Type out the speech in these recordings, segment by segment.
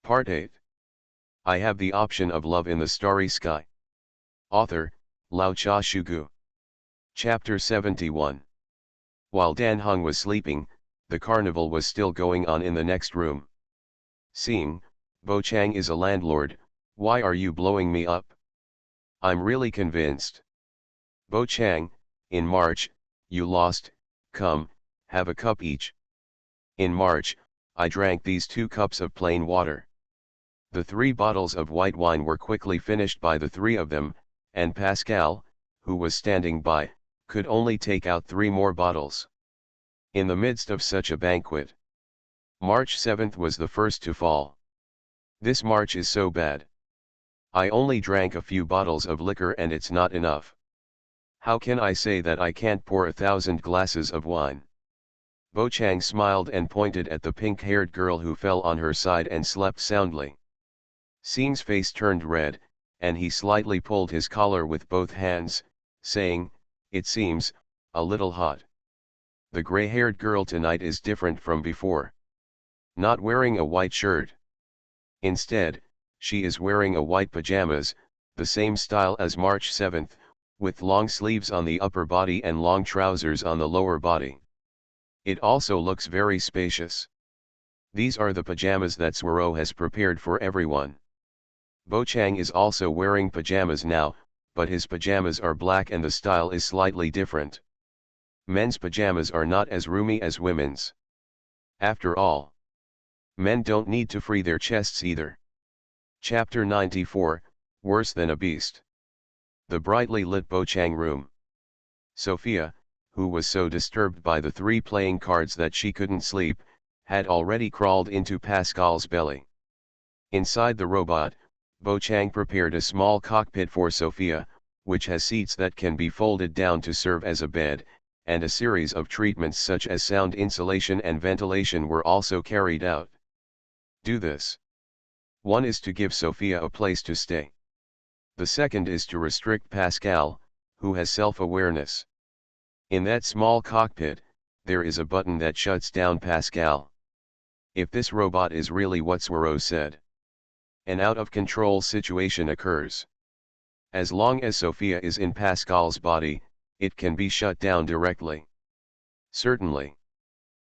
Part 8. I have the option of love in the starry sky. Author, Lao Cha Shugu. Chapter 71. While Dan Heng was sleeping, the carnival was still going on in the next room. Seeing, Bo Chang is a landlord, why are you blowing me up? I'm really convinced. Bo Chang, in March, you lost, come, have a cup each. In March, I drank these 2 cups of plain water. The 3 bottles of white wine were quickly finished by the 3 of them, and Pascal, who was standing by, could only take out 3 more bottles. In the midst of such a banquet, March 7th was the first to fall. This March is so bad. I only drank a few bottles of liquor and it's not enough. How can I say that I can't pour 1,000 glasses of wine? Bo Chang smiled and pointed at the pink-haired girl who fell on her side and slept soundly. Xing's face turned red, and he slightly pulled his collar with both hands, saying, "It seems, a little hot. The gray-haired girl tonight is different from before. Not wearing a white shirt. Instead, she is wearing a white pajamas, the same style as March 7th, with long sleeves on the upper body and long trousers on the lower body. It also looks very spacious. These are the pajamas that Swaro has prepared for everyone." Bo Chang is also wearing pajamas now, but his pajamas are black and the style is slightly different. Men's pajamas are not as roomy as women's. After all, men don't need to free their chests either. Chapter 94, Worse Than a Beast. The brightly lit Bo Chang room. Sophia, who was so disturbed by the 3 playing cards that she couldn't sleep, had already crawled into Pascal's belly. Inside the robot, Bo Chang prepared a small cockpit for Sophia, which has seats that can be folded down to serve as a bed, and a series of treatments such as sound insulation and ventilation were also carried out. Do this. One is to give Sophia a place to stay. The second is to restrict Pascal, who has self-awareness. In that small cockpit, there is a button that shuts down Pascal. If this robot is really what Swaro said, an out-of-control situation occurs. As long as Sophia is in Pascal's body, it can be shut down directly. Certainly.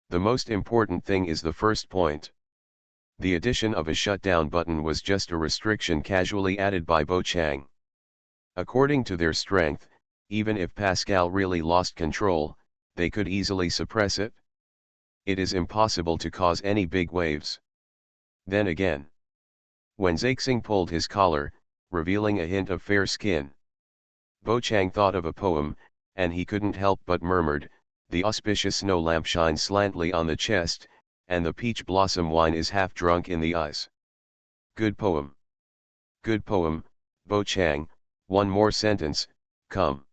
The most important thing is the first point. The addition of a shutdown button was just a restriction casually added by Bo Chang. According to their strength, even if Pascal really lost control, they could easily suppress it. It is impossible to cause any big waves. Then again, when Zixing pulled his collar, revealing a hint of fair skin, Bo Chang thought of a poem, and he couldn't help but murmured, "The auspicious snow lamp shines slantly on the chest, and the peach blossom wine is half drunk in the eyes." Good poem. Good poem, Bo Chang, one more sentence, come.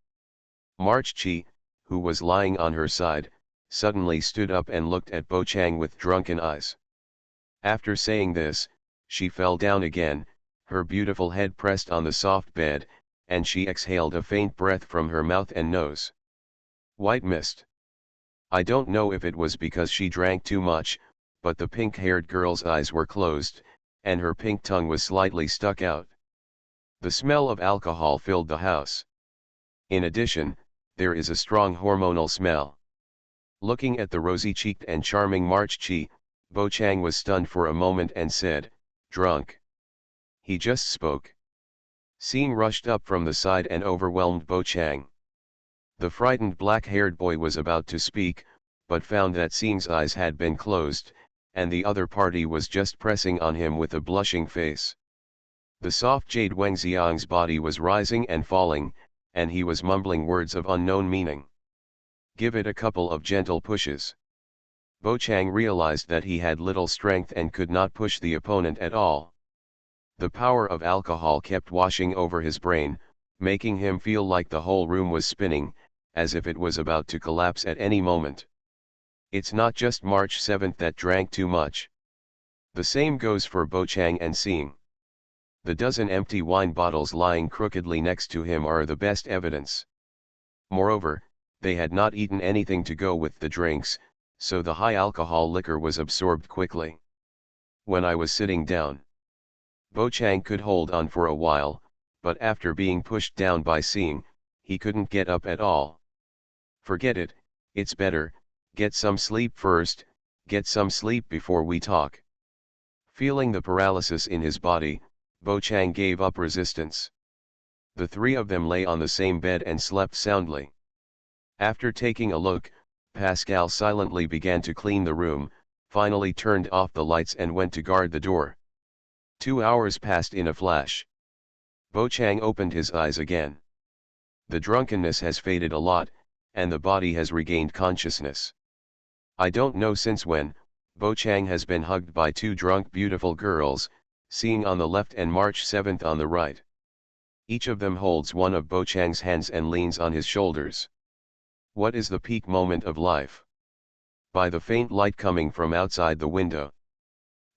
March Chi, who was lying on her side, suddenly stood up and looked at Bo Chang with drunken eyes. After saying this, she fell down again, her beautiful head pressed on the soft bed, and she exhaled a faint breath from her mouth and nose. White mist. I don't know if it was because she drank too much, but the pink-haired girl's eyes were closed, and her pink tongue was slightly stuck out. The smell of alcohol filled the house. In addition, there is a strong hormonal smell. Looking at the rosy-cheeked and charming March Chi, Bo Chang was stunned for a moment and said, "Drunk." He just spoke. Xing rushed up from the side and overwhelmed Bo Chang. The frightened black-haired boy was about to speak, but found that Xing's eyes had been closed, and the other party was just pressing on him with a blushing face. The soft jade Wang Xiang's body was rising and falling, and he was mumbling words of unknown meaning. Give it a couple of gentle pushes. Bo Chang realized that he had little strength and could not push the opponent at all. The power of alcohol kept washing over his brain, making him feel like the whole room was spinning, as if it was about to collapse at any moment. It's not just March 7th that drank too much. The same goes for Bo Chang and Xing. The dozen empty wine bottles lying crookedly next to him are the best evidence. Moreover, they had not eaten anything to go with the drinks, so the high alcohol liquor was absorbed quickly. When I was sitting down, Bo Chang could hold on for a while, but after being pushed down by Seeing, he couldn't get up at all. Forget it, it's better, get some sleep first, get some sleep before we talk. Feeling the paralysis in his body, Bo Chang gave up resistance. The three of them lay on the same bed and slept soundly. After taking a look, Pascal silently began to clean the room, finally turned off the lights and went to guard the door. 2 hours passed in a flash. Bo Chang opened his eyes again. The drunkenness has faded a lot, and the body has regained consciousness. I don't know since when, Bo Chang has been hugged by two drunk beautiful girls, Seeing on the left and March 7th on the right. Each of them holds one of Bo Chang's hands and leans on his shoulders. What is the peak moment of life? By the faint light coming from outside the window,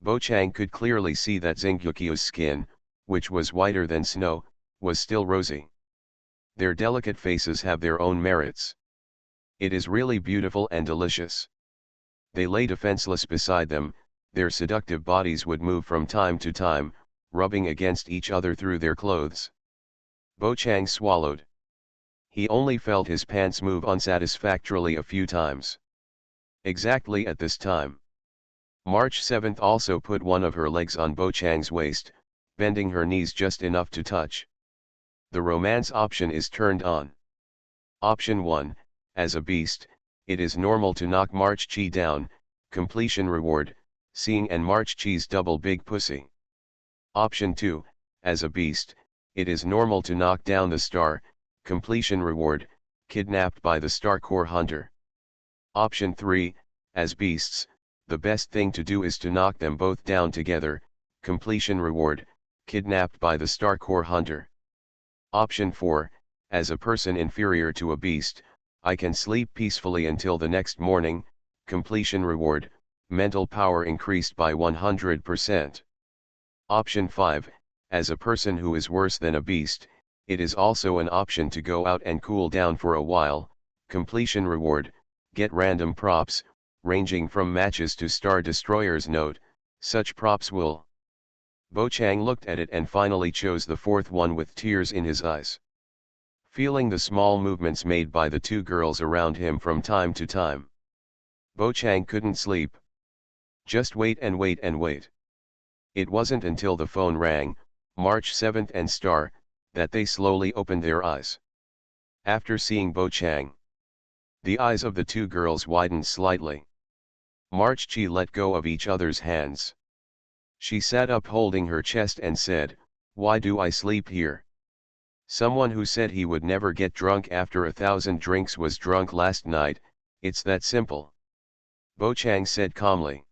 Bo Chang could clearly see that Xingyuqiu's skin, which was whiter than snow, was still rosy. Their delicate faces have their own merits. It is really beautiful and delicious. They lay defenseless beside them, their seductive bodies would move from time to time, rubbing against each other through their clothes. Bo Chang swallowed. He only felt his pants move unsatisfactorily a few times. Exactly at this time, March 7th also put one of her legs on Bo Chang's waist, bending her knees just enough to touch. The romance option is turned on. Option 1, as a beast, it is normal to knock March Chi down, completion reward, Seeing and March Chi's double big pussy. Option 2, as a beast, it is normal to knock down the star, completion reward, kidnapped by the star core hunter. Option 3, as beasts, the best thing to do is to knock them both down together, completion reward, kidnapped by the star core hunter. Option 4, as a person inferior to a beast, I can sleep peacefully until the next morning, completion reward, mental power increased by 100%. Option 5, as a person who is worse than a beast, it is also an option to go out and cool down for a while, completion reward, get random props, ranging from matches to Star Destroyers. Note, such props will. Bo Chang looked at it and finally chose the fourth one with tears in his eyes. Feeling the small movements made by the two girls around him from time to time, Bo Chang couldn't sleep. Just wait and wait and wait. It wasn't until the phone rang, March 7th and Star, that they slowly opened their eyes. After seeing Bo Chang, the eyes of the two girls widened slightly. March Chi let go of each other's hands. She sat up holding her chest and said, "Why do I sleep here? Someone who said he would never get drunk after 1,000 drinks was drunk last night, it's that simple." Bo Chang said calmly.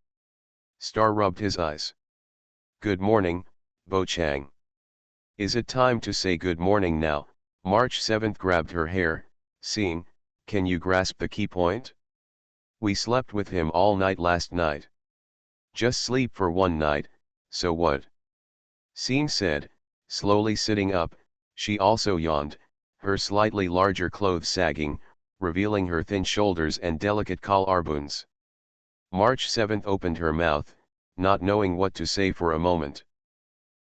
Star rubbed his eyes. "Good morning, Bo Chang. Is it time to say good morning now?" March 7th grabbed her hair, Seeing, "Can you grasp the key point? We slept with him all night last night. Just sleep for one night, so what?" Seeing said, slowly sitting up. She also yawned, her slightly larger clothes sagging, revealing her thin shoulders and delicate collarbones. March 7th opened her mouth, not knowing what to say for a moment.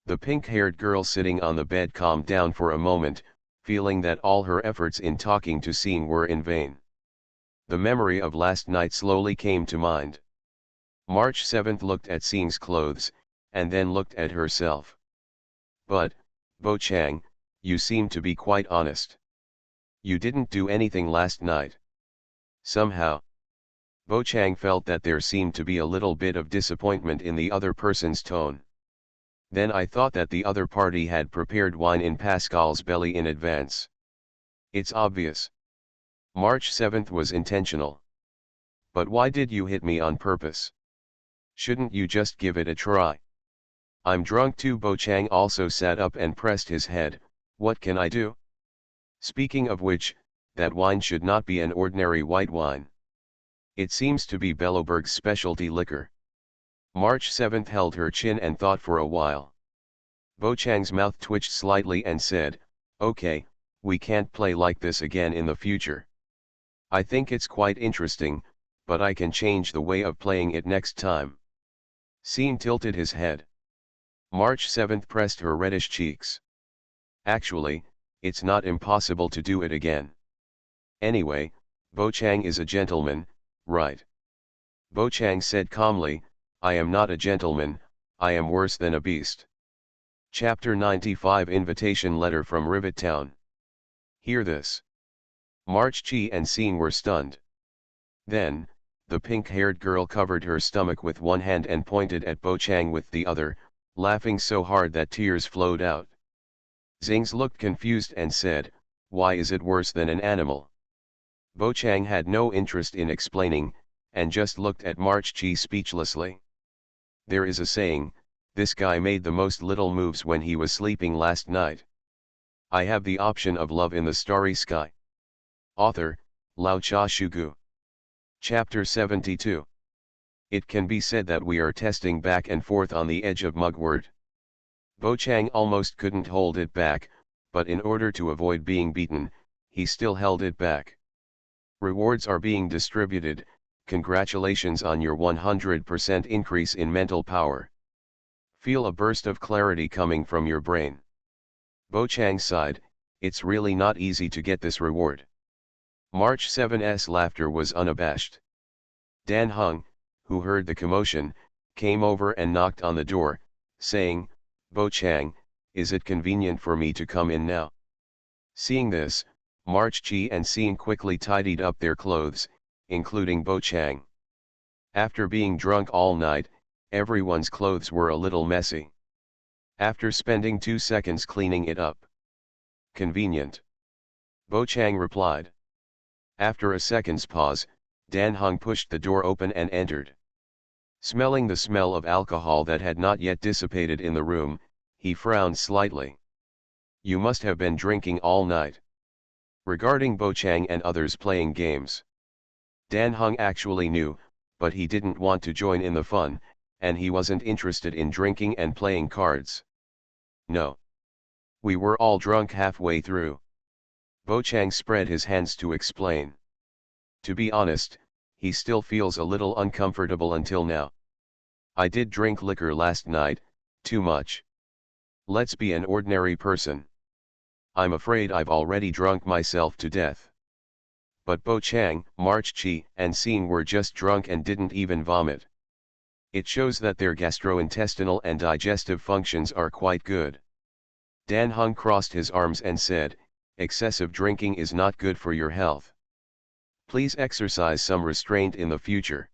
The pink-haired girl sitting on the bed calmed down for a moment, feeling that all her efforts in talking to Seeing were in vain. The memory of last night slowly came to mind. March 7th looked at Seeing's clothes, and then looked at herself. "But, Bo Chang, you seem to be quite honest. You didn't do anything last night." Somehow, Bo Chang felt that there seemed to be a little bit of disappointment in the other person's tone. "Then I thought that the other party had prepared wine in Pascal's belly in advance. It's obvious. March 7th was intentional. But why did you hit me on purpose? Shouldn't you just give it a try?" "I'm drunk too." Bo Chang also sat up and pressed his head. "What can I do? Speaking of which, that wine should not be an ordinary white wine. It seems to be Belloberg's specialty liquor." March 7th held her chin and thought for a while. Bo Chang's mouth twitched slightly and said, "Okay, we can't play like this again in the future. I think it's quite interesting, but I can change the way of playing it next time." Seeing tilted his head. March 7th pressed her reddish cheeks. Actually, it's not impossible to do it again. Anyway, Bo Chang is a gentleman, right? Bo Chang said calmly, I am not a gentleman, I am worse than a beast. Chapter 95 Invitation Letter from Rivet Town. Hear this. March Chi and Seeing were stunned. Then, the pink-haired girl covered her stomach with one hand and pointed at Bo Chang with the other, laughing so hard that tears flowed out. Zings looked confused and said, why is it worse than an animal? Bo Chang had no interest in explaining, and just looked at March Chi speechlessly. There is a saying, this guy made the most little moves when he was sleeping last night. I have the option of love in the starry sky. Author, Lao Cha Shugu. Chapter 72. It can be said that we are testing back and forth on the edge of mugwort. Bo Chang almost couldn't hold it back, but in order to avoid being beaten, he still held it back. Rewards are being distributed, congratulations on your 100% increase in mental power. Feel a burst of clarity coming from your brain. Bo Chang sighed, it's really not easy to get this reward. March 7's laughter was unabashed. Dan Hung, who heard the commotion, came over and knocked on the door, saying, Bo Chang, is it convenient for me to come in now? Seeing this, March Chi and Seeing quickly tidied up their clothes, including Bo Chang. After being drunk all night, everyone's clothes were a little messy. After spending 2 seconds cleaning it up. Convenient. Bo Chang replied. After a second's pause, Dan Hung pushed the door open and entered. Smelling the smell of alcohol that had not yet dissipated in the room, he frowned slightly. You must have been drinking all night. Regarding Bo Chang and others playing games. Dan Hung actually knew, but he didn't want to join in the fun, and he wasn't interested in drinking and playing cards. No. We were all drunk halfway through. Bo Chang spread his hands to explain. To be honest, he still feels a little uncomfortable until now. I did drink liquor last night, too much. Let's be an ordinary person. I'm afraid I've already drunk myself to death. But Bo Chang, March Chi, and Seeing were just drunk and didn't even vomit. It shows that their gastrointestinal and digestive functions are quite good. Dan Hung crossed his arms and said, excessive drinking is not good for your health. Please exercise some restraint in the future.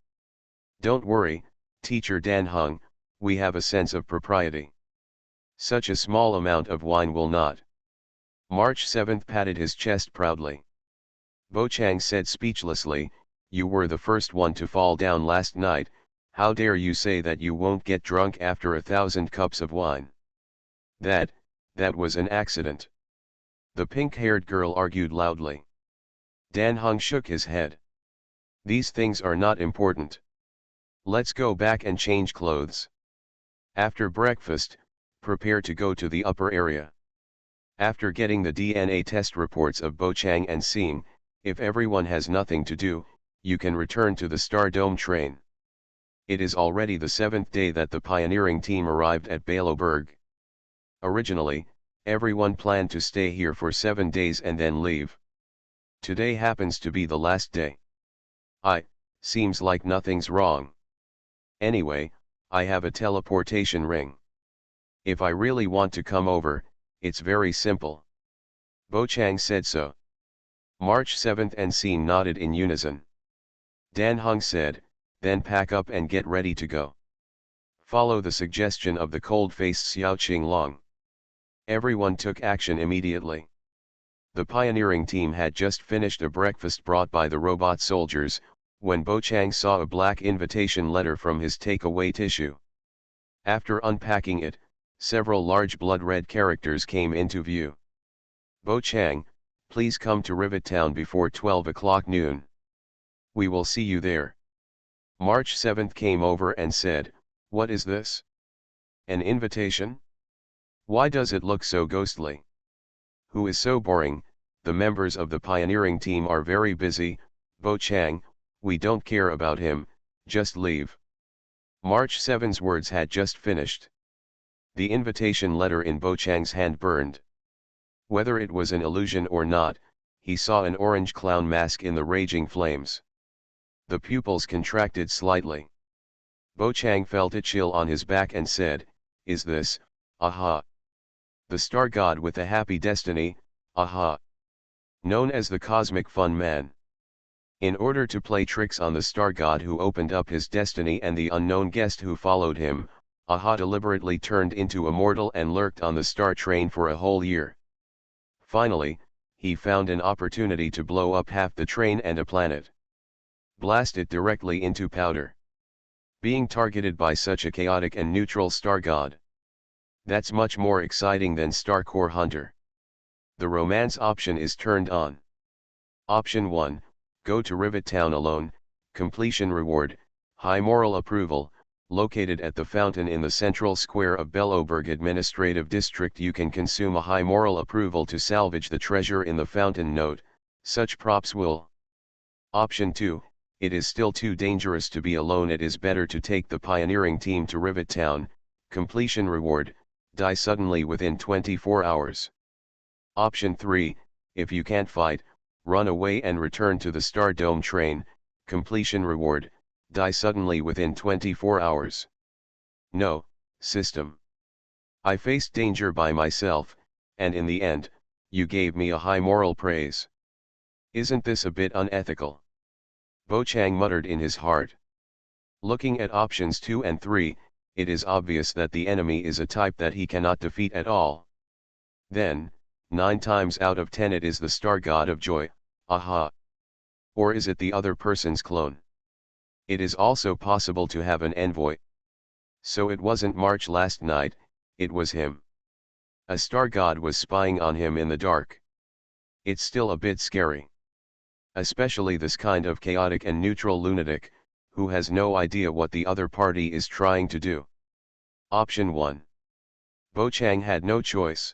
Don't worry, Teacher Dan Hung, we have a sense of propriety. Such a small amount of wine will not. March 7th patted his chest proudly. Bo Chang said speechlessly, you were the first one to fall down last night, how dare you say that you won't get drunk after 1,000 cups of wine? That was an accident. The pink-haired girl argued loudly. Dan Hung shook his head. These things are not important. Let's go back and change clothes. After breakfast, prepare to go to the upper area. After getting the DNA test reports of Bo Chang and Seeing, if everyone has nothing to do, you can return to the Star Dome train. It is already the 7th day that the pioneering team arrived at Baloberg. Originally, everyone planned to stay here for 7 days and then leave. Today happens to be the last day. Seems like nothing's wrong. Anyway, I have a teleportation ring. If I really want to come over, it's very simple. Bo Chang said so. March 7th and Seeing nodded in unison. Dan Hung said, then pack up and get ready to go. Follow the suggestion of the cold-faced Xiao Qinglong. Everyone took action immediately. The pioneering team had just finished a breakfast brought by the robot soldiers, when Bo Chang saw a black invitation letter from his takeaway tissue. After unpacking it, several large blood-red characters came into view. Bo Chang, please come to Rivet Town before 12 o'clock noon. We will see you there. March 7th came over and said, what is this? An invitation? Why does it look so ghostly? Who is so boring? The members of the pioneering team are very busy. Bo Chang, we don't care about him, just leave. March 7's words had just finished. The invitation letter in Bo Chang's hand burned. Whether it was an illusion or not, he saw an orange clown mask in the raging flames. The pupils contracted slightly. Bo Chang felt a chill on his back and said, "Is this, aha. The star god with a happy destiny, aha. Known as the Cosmic Fun Man. In order to play tricks on the star god who opened up his destiny and the unknown guest who followed him, aha deliberately turned into a mortal and lurked on the star train for a whole year. Finally, he found an opportunity to blow up half the train and a planet. Blast it directly into powder. Being targeted by such a chaotic and neutral star god. That's much more exciting than Star Core Hunter. The romance option is turned on. Option 1, go to Rivet Town alone, completion reward, high moral approval, located at the fountain in the central square of Belloberg Administrative District. You can consume a high moral approval to salvage the treasure in the fountain. Note, such props will. Option 2, it is still too dangerous to be alone. It is better to take the pioneering team to Rivet Town, completion reward, die suddenly within 24 hours. Option 3, if you can't fight, run away and return to the Star Dome train, completion reward, die suddenly within 24 hours. No, system. I faced danger by myself, and in the end, you gave me a high moral praise. Isn't this a bit unethical? Bo Chang muttered in his heart. Looking at options 2 and 3, it is obvious that the enemy is a type that he cannot defeat at all. Then, 9 times out of 10 it is the star god of joy, aha. Or is it the other person's clone? It is also possible to have an envoy. So it wasn't March last night, it was him. A star god was spying on him in the dark. It's still a bit scary. Especially this kind of chaotic and neutral lunatic, who has no idea what the other party is trying to do. Option 1. Bo Chang had no choice.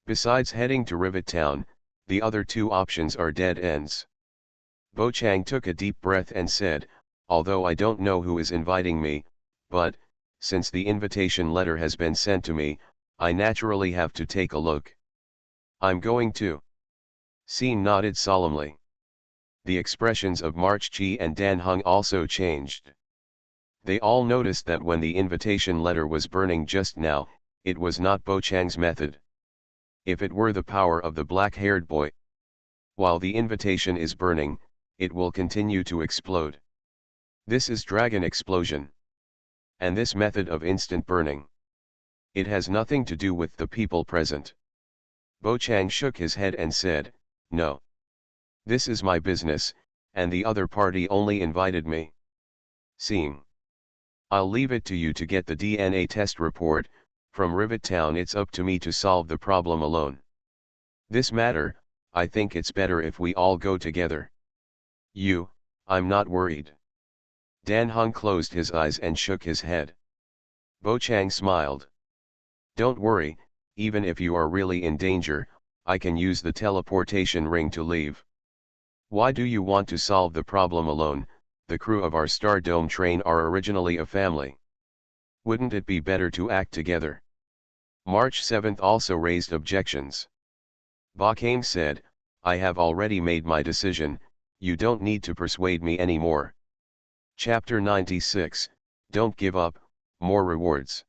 Besides heading to Rivet Town, the other 2 options are dead ends. Bo Chang took a deep breath and said, although I don't know who is inviting me, but, since the invitation letter has been sent to me, I naturally have to take a look. I'm going to. Scene nodded solemnly. The expressions of March Chi and Dan Hung also changed. They all noticed that when the invitation letter was burning just now, it was not Bo Chang's method. If it were the power of the black-haired boy. While the invitation is burning, it will continue to explode. This is Dragon Explosion. And this method of instant burning. It has nothing to do with the people present. Bo Chang shook his head and said, no. This is my business, and the other party only invited me. Seeing. I'll leave it to you to get the DNA test report. From Rivet Town it's up to me to solve the problem alone. This matter, I think it's better if we all go together. I'm not worried. Dan Hung closed his eyes and shook his head. Bo Chang smiled. Don't worry, even if you are really in danger, I can use the teleportation ring to leave. Why do you want to solve the problem alone? The crew of our Star Dome train are originally a family. Wouldn't it be better to act together? March 7th also raised objections. Ba Kame said, I have already made my decision, you don't need to persuade me anymore. Chapter 96, Don't Give Up, More Rewards.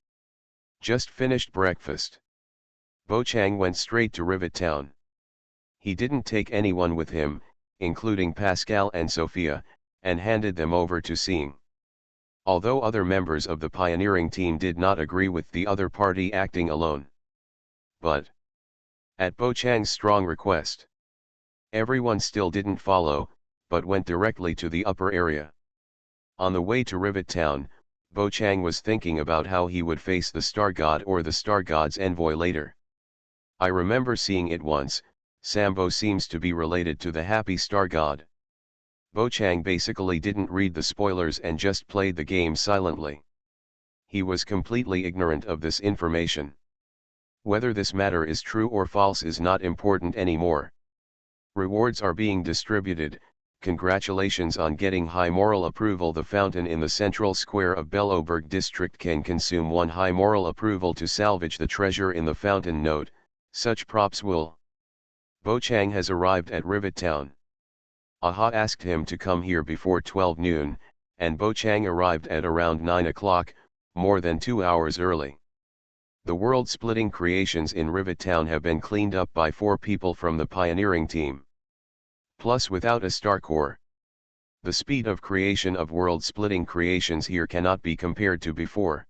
Just finished breakfast. Bo Chang went straight to Rivet Town. He didn't take anyone with him, including Pascal and Sophia, and handed them over to Seeing. Although other members of the pioneering team did not agree with the other party acting alone. But, at Bo Chang's strong request, everyone still didn't follow, but went directly to the upper area. On the way to Rivet Town, Bo Chang was thinking about how he would face the Star God or the Star God's envoy later. I remember seeing it once, Sambo seems to be related to the Happy Star God. Bo Chang basically didn't read the spoilers and just played the game silently. He was completely ignorant of this information. Whether this matter is true or false is not important anymore. Rewards are being distributed, Congratulations on getting high moral approval. The fountain in the central square of Belloberg district can consume 1 high moral approval to salvage the treasure in the fountain. Note, such props will. Bo Chang has arrived at Rivet Town. Aha asked him to come here before 12 noon, and Bo Chang arrived at around 9 o'clock, more than 2 hours early. The world-splitting creations in Rivet Town have been cleaned up by 4 people from the pioneering team. Plus without a star core. The speed of creation of world-splitting creations here cannot be compared to before.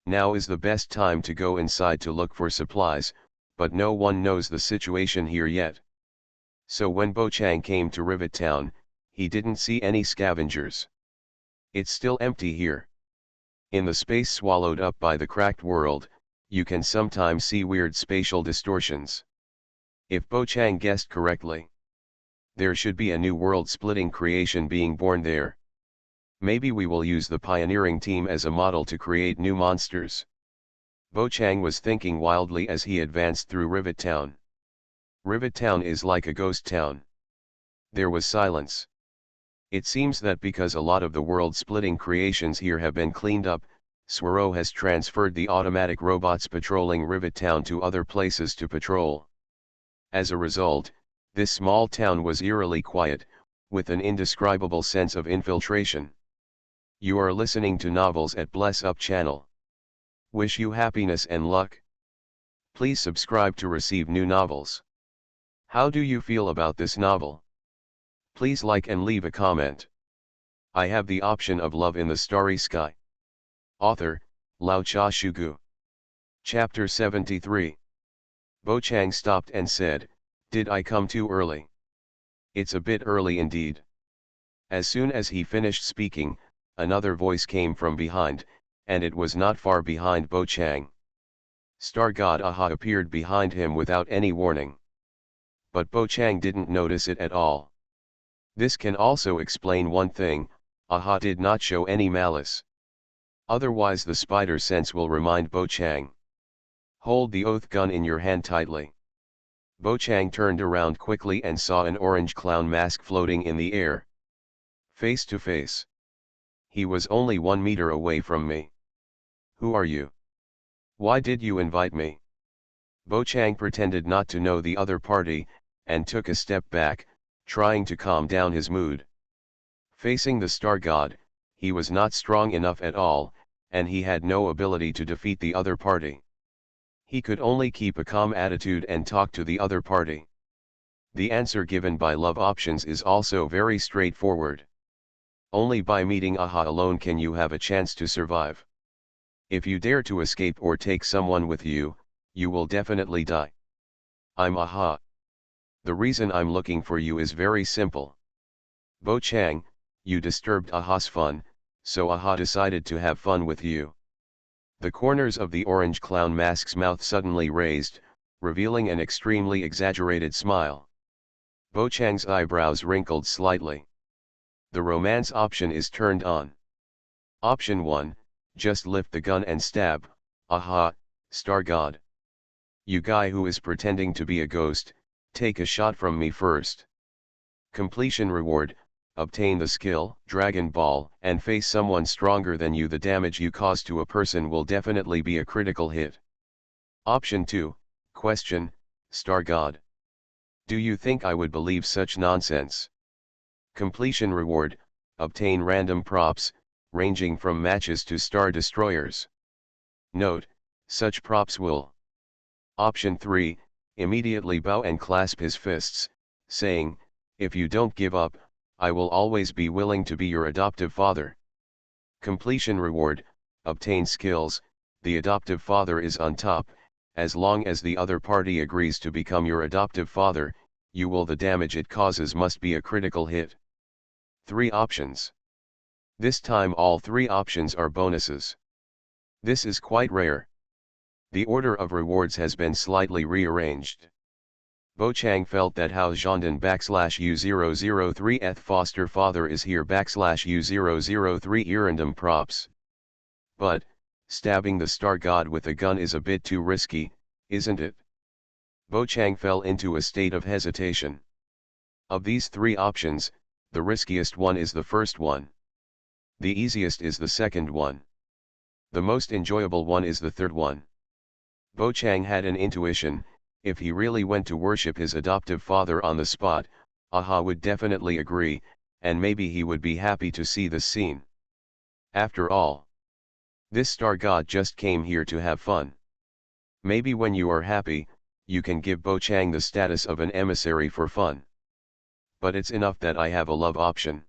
Now is the best time to go inside to look for supplies, but no one knows the situation here yet. So when Bo Chang came to Rivet Town, he didn't see any scavengers. It's still empty here. In the space swallowed up by the cracked world, you can sometimes see weird spatial distortions. If Bo Chang guessed correctly, there should be a new world-splitting creation being born there. Maybe we will use the pioneering team as a model to create new monsters. Bo Chang was thinking wildly as he advanced through Rivet Town. Rivet Town is like a ghost town. There was silence. It seems that because a lot of the world-splitting creations here have been cleaned up, Swaro has transferred the automatic robots patrolling Rivet Town to other places to patrol. As a result, this small town was eerily quiet, with an indescribable sense of infiltration. You are listening to Novels at Bless Up channel. Wish you happiness and luck. Please subscribe to receive new novels. How do you feel about this novel? Please like and leave a comment. I have the option of Love in the Starry Sky. Author, Lao Cha Shugu. Chapter 73. Bo Chang stopped and said, "Did I come too early?" "It's a bit early indeed." As soon as he finished speaking, another voice came from behind, and it was not far behind Bo Chang. Star God Aha appeared behind him without any warning. But Bo Chang didn't notice it at all. This can also explain one thing: Aha did not show any malice. Otherwise the spider sense will remind Bo Chang. Hold the oath gun in your hand tightly. Bo Chang turned around quickly and saw an orange clown mask floating in the air. Face to face. He was only 1 meter away from me. "Who are you? Why did you invite me?" Bo Chang pretended not to know the other party, and took a step back, trying to calm down his mood. Facing the Star God, he was not strong enough at all, and he had no ability to defeat the other party. He could only keep a calm attitude and talk to the other party. The answer given by Love Options is also very straightforward. Only by meeting Aha alone can you have a chance to survive. If you dare to escape or take someone with you, you will definitely die. I'm Aha. The reason I'm looking for you is very simple. Bo Chang, you disturbed Aha's fun, so Aha decided to have fun with you. The corners of the orange clown mask's mouth suddenly raised, revealing an extremely exaggerated smile. Bo Chang's eyebrows wrinkled slightly. The romance option is turned on. Option 1, just lift the gun and stab. Aha, Star God. You guy who is pretending to be a ghost, take a shot from me first. Completion reward: obtain the skill Dragon Ball and face someone stronger than you. The damage you cause to a person will definitely be a critical hit. Option 2, question, Star God. Do you think I would believe such nonsense? Completion reward: obtain random props, ranging from matches to star destroyers. Note, such props will. Option 3, immediately bow and clasp his fists, saying, "If you don't give up, I will always be willing to be your adoptive father." Completion reward: obtain skills, the adoptive father is on top. As long as the other party agrees to become your adoptive father, you will. The damage it causes must be a critical hit. 3 options. This time all 3 options are bonuses. This is quite rare. The order of rewards has been slightly rearranged. Bo Chang felt that how Zhondan /U003th foster father is here /U003 Errandom props. But, stabbing the Star God with a gun is a bit too risky, isn't it? Bo Chang fell into a state of hesitation. Of these 3 options, The riskiest one is the first one. The easiest is the second one. The most enjoyable one is the third one. Bo Chang had an intuition: if he really went to worship his adoptive father on the spot, Aha would definitely agree, and maybe he would be happy to see this scene. After all, this star god just came here to have fun. Maybe when you are happy, you can give Bo Chang the status of an emissary for fun. But it's enough that I have a love option.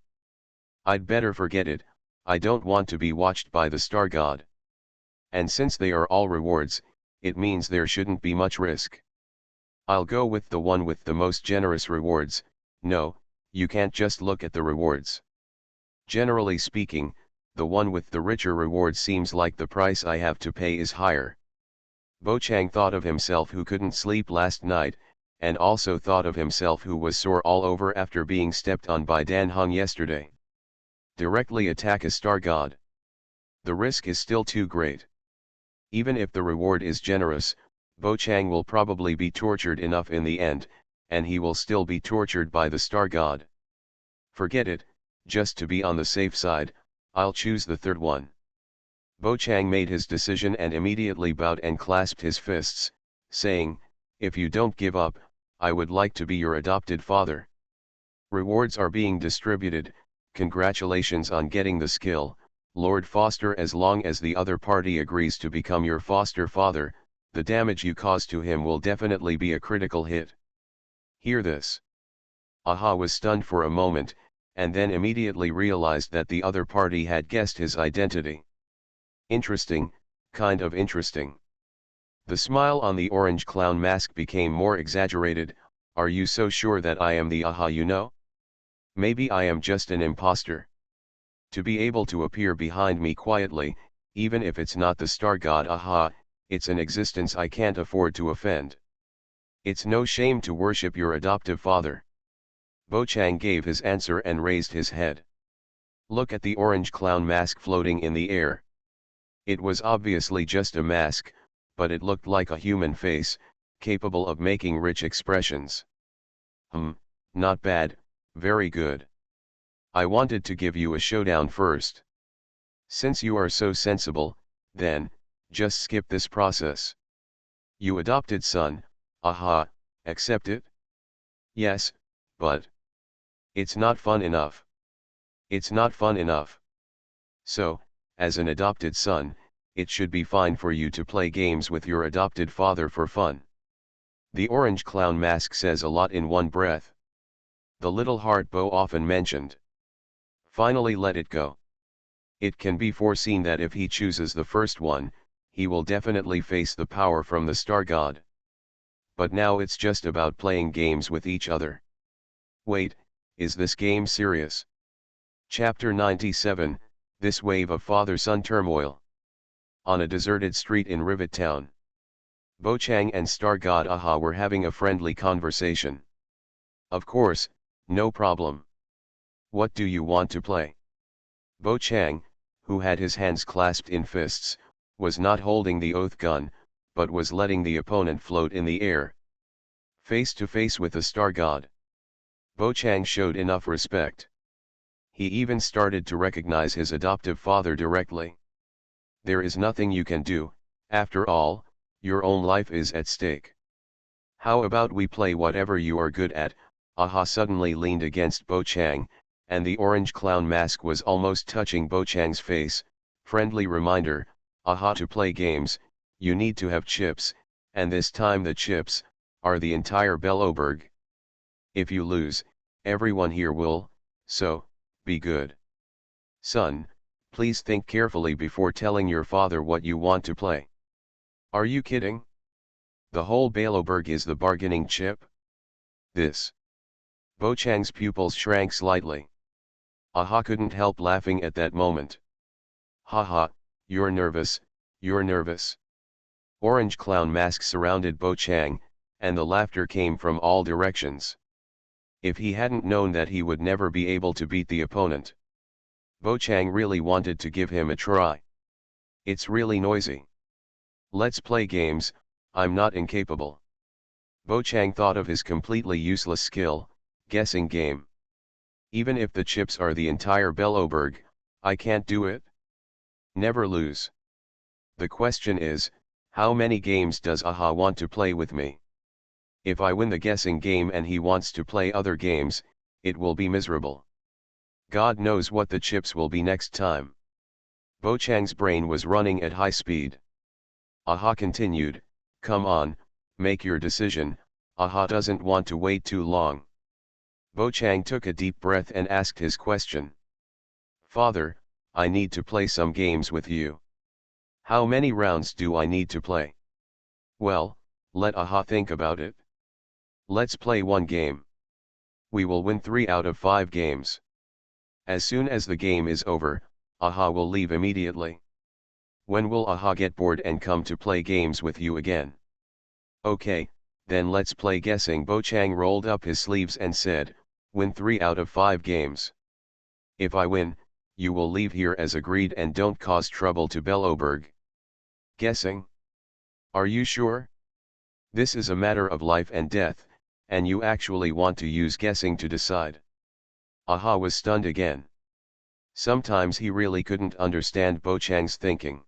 I'd better forget it. I don't want to be watched by the star god. And since they are all rewards, it means there shouldn't be much risk. I'll go with the one with the most generous rewards. No, you can't just look at the rewards. Generally speaking, the one with the richer reward seems like the price I have to pay is higher. Bo Chang thought of himself who couldn't sleep last night, and also thought of himself who was sore all over after being stepped on by Dan Heng yesterday. Directly attack a star god. The risk is still too great. Even if the reward is generous, Bo Chang will probably be tortured enough in the end, and he will still be tortured by the star god. Forget it, just to be on the safe side, I'll choose the third one. Bo Chang made his decision and immediately bowed and clasped his fists, saying, "If you don't give up, I would like to be your adopted father. Rewards are being distributed. Congratulations on getting the skill, Lord Foster. As long as the other party agrees to become your foster father, the damage you cause to him will definitely be a critical hit." Hear this. Aha was stunned for a moment, and then immediately realized that the other party had guessed his identity. Interesting, kind of interesting. The smile on the orange clown mask became more exaggerated. Are you so sure that I am the Aha you know? Maybe I am just an imposter. To be able to appear behind me quietly, even if it's not the star god Aha, it's an existence I can't afford to offend. It's no shame to worship your adoptive father. Bo Chang gave his answer and raised his head. Look at the orange clown mask floating in the air. It was obviously just a mask, but it looked like a human face, capable of making rich expressions. Not bad, very good. I wanted to give you a showdown first. Since you are so sensible, then, just skip this process. You adopted son, Aha, accept it? Yes, but it's not fun enough. It's not fun enough. So, as an adopted son, it should be fine for you to play games with your adopted father for fun. The orange clown mask says a lot in one breath. The little heart Bo often mentioned. Finally let it go. It can be foreseen that if he chooses the first one, he will definitely face the power from the star god. But now it's just about playing games with each other. Wait, is this game serious? Chapter 97, This Wave of Father-Son Turmoil. On a deserted street in Rivet Town, Bo Chang and star god Aha were having a friendly conversation. Of course, no problem. What do you want to play? Bo Chang, who had his hands clasped in fists, was not holding the oath gun, but was letting the opponent float in the air. Face to face with the star god, Bo Chang showed enough respect. He even started to recognize his adoptive father directly. There is nothing you can do, after all, your own life is at stake. How about we play whatever you are good at? Aha suddenly leaned against Bo Chang, and the orange clown mask was almost touching Bo Chang's face. Friendly reminder, Aha, to play games, you need to have chips, and this time the chips are the entire Belloberg. If you lose, everyone here will, so, be good. Son, please think carefully before telling your father what you want to play. Are you kidding? The whole Belloberg is the bargaining chip? This. Bo Chang's pupils shrank slightly. Aha couldn't help laughing at that moment. Haha, you're nervous, you're nervous. Orange clown mask surrounded Bo Chang, and the laughter came from all directions. If he hadn't known that he would never be able to beat the opponent, Bo Chang really wanted to give him a try. It's really noisy. Let's play games, I'm not incapable. Bo Chang thought of his completely useless skill, guessing game. Even if the chips are the entire Belloberg, I can't do it. Never lose. The question is, how many games does Aha want to play with me? If I win the guessing game and he wants to play other games, it will be miserable. God knows what the chips will be next time. Bo Chang's brain was running at high speed. Aha continued, come on, make your decision. Aha doesn't want to wait too long. Bo Chang took a deep breath and asked his question. Father, I need to play some games with you. How many rounds do I need to play? Well, let Aha think about it. Let's play one game. We will win 3 out of 5 games. As soon as the game is over, Aha will leave immediately. When will Aha get bored and come to play games with you again? Okay, then let's play guessing. Bo Chang rolled up his sleeves and said, win 3 out of 5 games. If I win, you will leave here as agreed and don't cause trouble to Belloberg. Guessing? Are you sure? This is a matter of life and death, and you actually want to use guessing to decide. Aha was stunned again. Sometimes he really couldn't understand Bo Chang's thinking.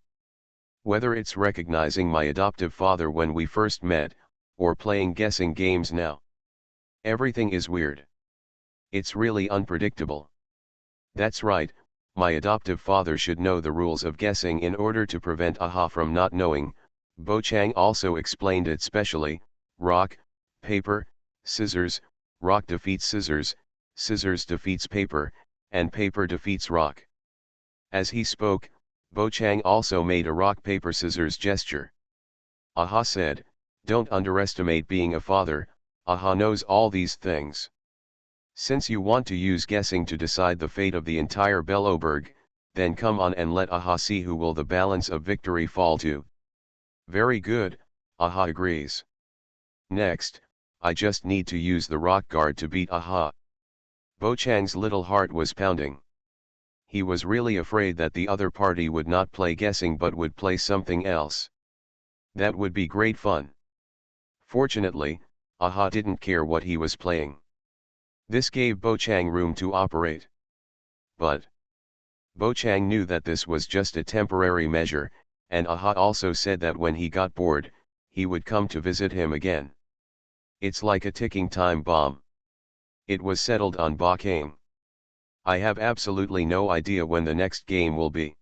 Whether it's recognizing my adoptive father when we first met, or playing guessing games now. Everything is weird. It's really unpredictable. That's right, my adoptive father should know the rules of guessing in order to prevent Aha from not knowing. Bo Chang also explained it specially: rock, paper, scissors, rock defeats scissors, scissors defeats paper, and paper defeats rock. As he spoke, Bo Chang also made a rock-paper-scissors gesture. Aha said, don't underestimate being a father. Aha knows all these things. Since you want to use guessing to decide the fate of the entire Belloberg, then come on and let Aha see who will the balance of victory fall to. Very good, Aha agrees. Next, I just need to use the rock guard to beat Aha. Bo Chang's little heart was pounding. He was really afraid that the other party would not play guessing but would play something else. That would be great fun. Fortunately, Aha didn't care what he was playing. This gave Bo Chang room to operate. But Bo Chang knew that this was just a temporary measure, and Aha also said that when he got bored, he would come to visit him again. It's like a ticking time bomb. It was settled on Ba Kang. I have absolutely no idea when the next game will be.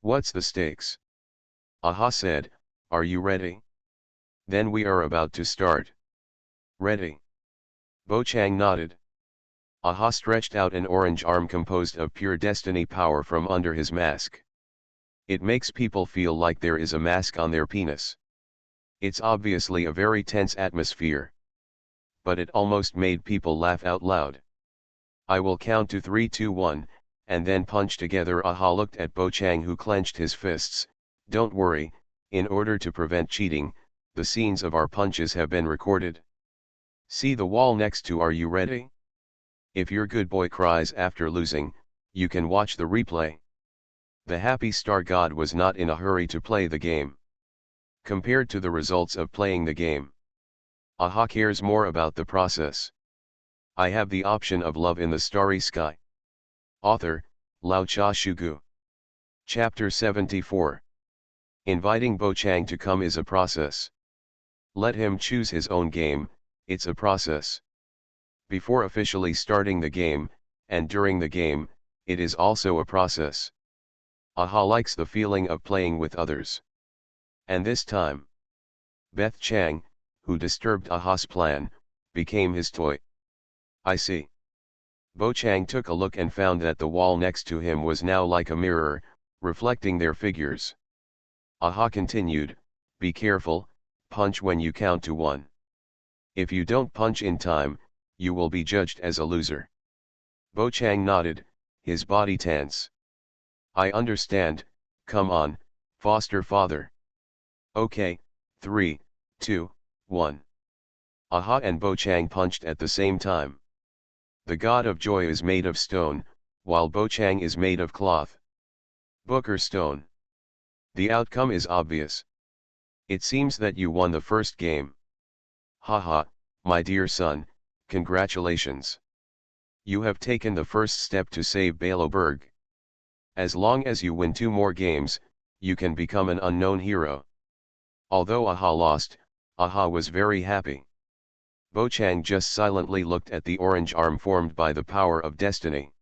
What's the stakes? Aha said, are you ready? Then we are about to start. Ready. Bo Chang nodded. Aha stretched out an orange arm composed of pure destiny power from under his mask. It makes people feel like there is a mask on their penis. It's obviously a very tense atmosphere. But it almost made people laugh out loud. I will count to 3, 2, 1, and then punch together. Aha looked at Bo Chang, who clenched his fists. Don't worry, in order to prevent cheating, the scenes of our punches have been recorded. See the wall next to Are you ready? If your good boy cries after losing, you can watch the replay. The happy star god was not in a hurry to play the game. Compared to the results of playing the game, Aha cares more about the process. I have the option of love in the starry sky. Author, Lao Cha Shugu. Chapter 74. Inviting Bo Chang to come is a process. Let him choose his own game, it's a process. Before officially starting the game, and during the game, it is also a process. Aha likes the feeling of playing with others. And this time, Beth Chang, who disturbed Aha's plan, became his toy. I see. Bo Chang took a look and found that the wall next to him was now like a mirror, reflecting their figures. Aha continued, be careful, punch when you count to 1. If you don't punch in time, you will be judged as a loser. Bo Chang nodded, his body tense. I understand, come on, foster father. Okay, 3, 2, 1. Aha and Bo Chang punched at the same time. The god of joy is made of stone, while Bo Chang is made of cloth. Booker stone. The outcome is obvious. It seems that you won the first game. Haha, my dear son, congratulations. You have taken the first step to save Baloberg. As long as you win 2 more games, you can become an unknown hero. Although Aha lost, Aha was very happy. Bochang just silently looked at the orange arm formed by the power of destiny.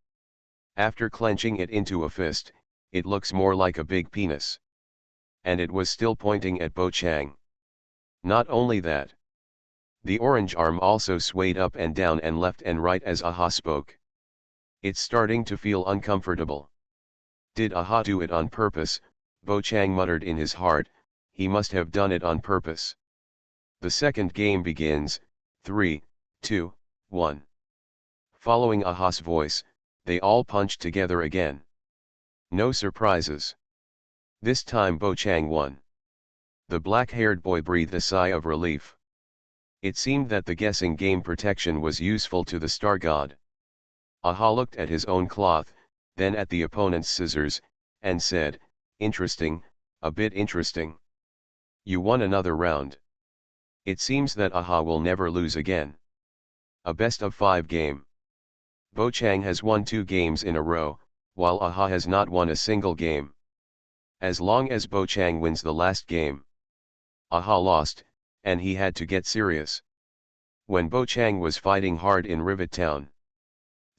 After clenching it into a fist, it looks more like a big penis. And it was still pointing at Bochang. Not only that. The orange arm also swayed up and down and left and right as Aha spoke. It's starting to feel uncomfortable. Did Aha do it on purpose? Bochang muttered in his heart, he must have done it on purpose. The second game begins, 3, 2, 1. Following Aha's voice, they all punched together again. No surprises. This time Bochang won. The black-haired boy breathed a sigh of relief. It seemed that the guessing game protection was useful to the star god. Aha looked at his own cloth, then at the opponent's scissors, and said, interesting, a bit interesting. You won another round. It seems that Aha will never lose again. A best of 5 game. Bochang has won 2 games in a row, while Aha has not won a single game. As long as Bochang wins the last game, Aha lost, and he had to get serious. When Bochang was fighting hard in Rivet Town,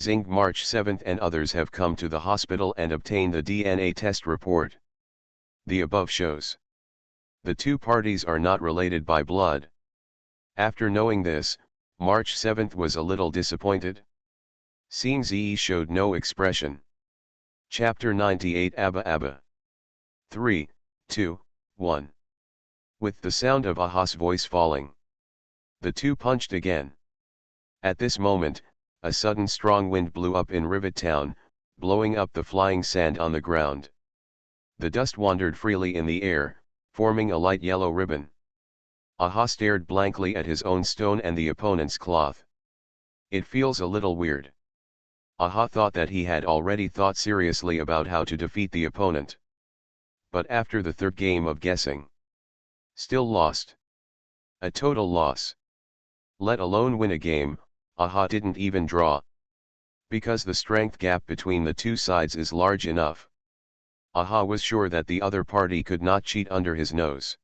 Zing March 7th and others have come to the hospital and obtained the DNA test report. The above shows the 2 parties are not related by blood. After knowing this, March 7th was a little disappointed. Seeing Ze showed no expression. Chapter 98 Abba Abba. 3, 2, 1. With the sound of Aha's voice falling, the 2 punched again. At this moment, a sudden strong wind blew up in Rivet Town, blowing up the flying sand on the ground. The dust wandered freely in the air, forming a light yellow ribbon. Aha stared blankly at his own stone and the opponent's cloth. It feels a little weird. Aha thought that he had already thought seriously about how to defeat the opponent. But after the 3rd game of guessing, still lost. A total loss. Let alone win a game, Aha didn't even draw. Because the strength gap between the 2 sides is large enough. Aha was sure that the other party could not cheat under his nose.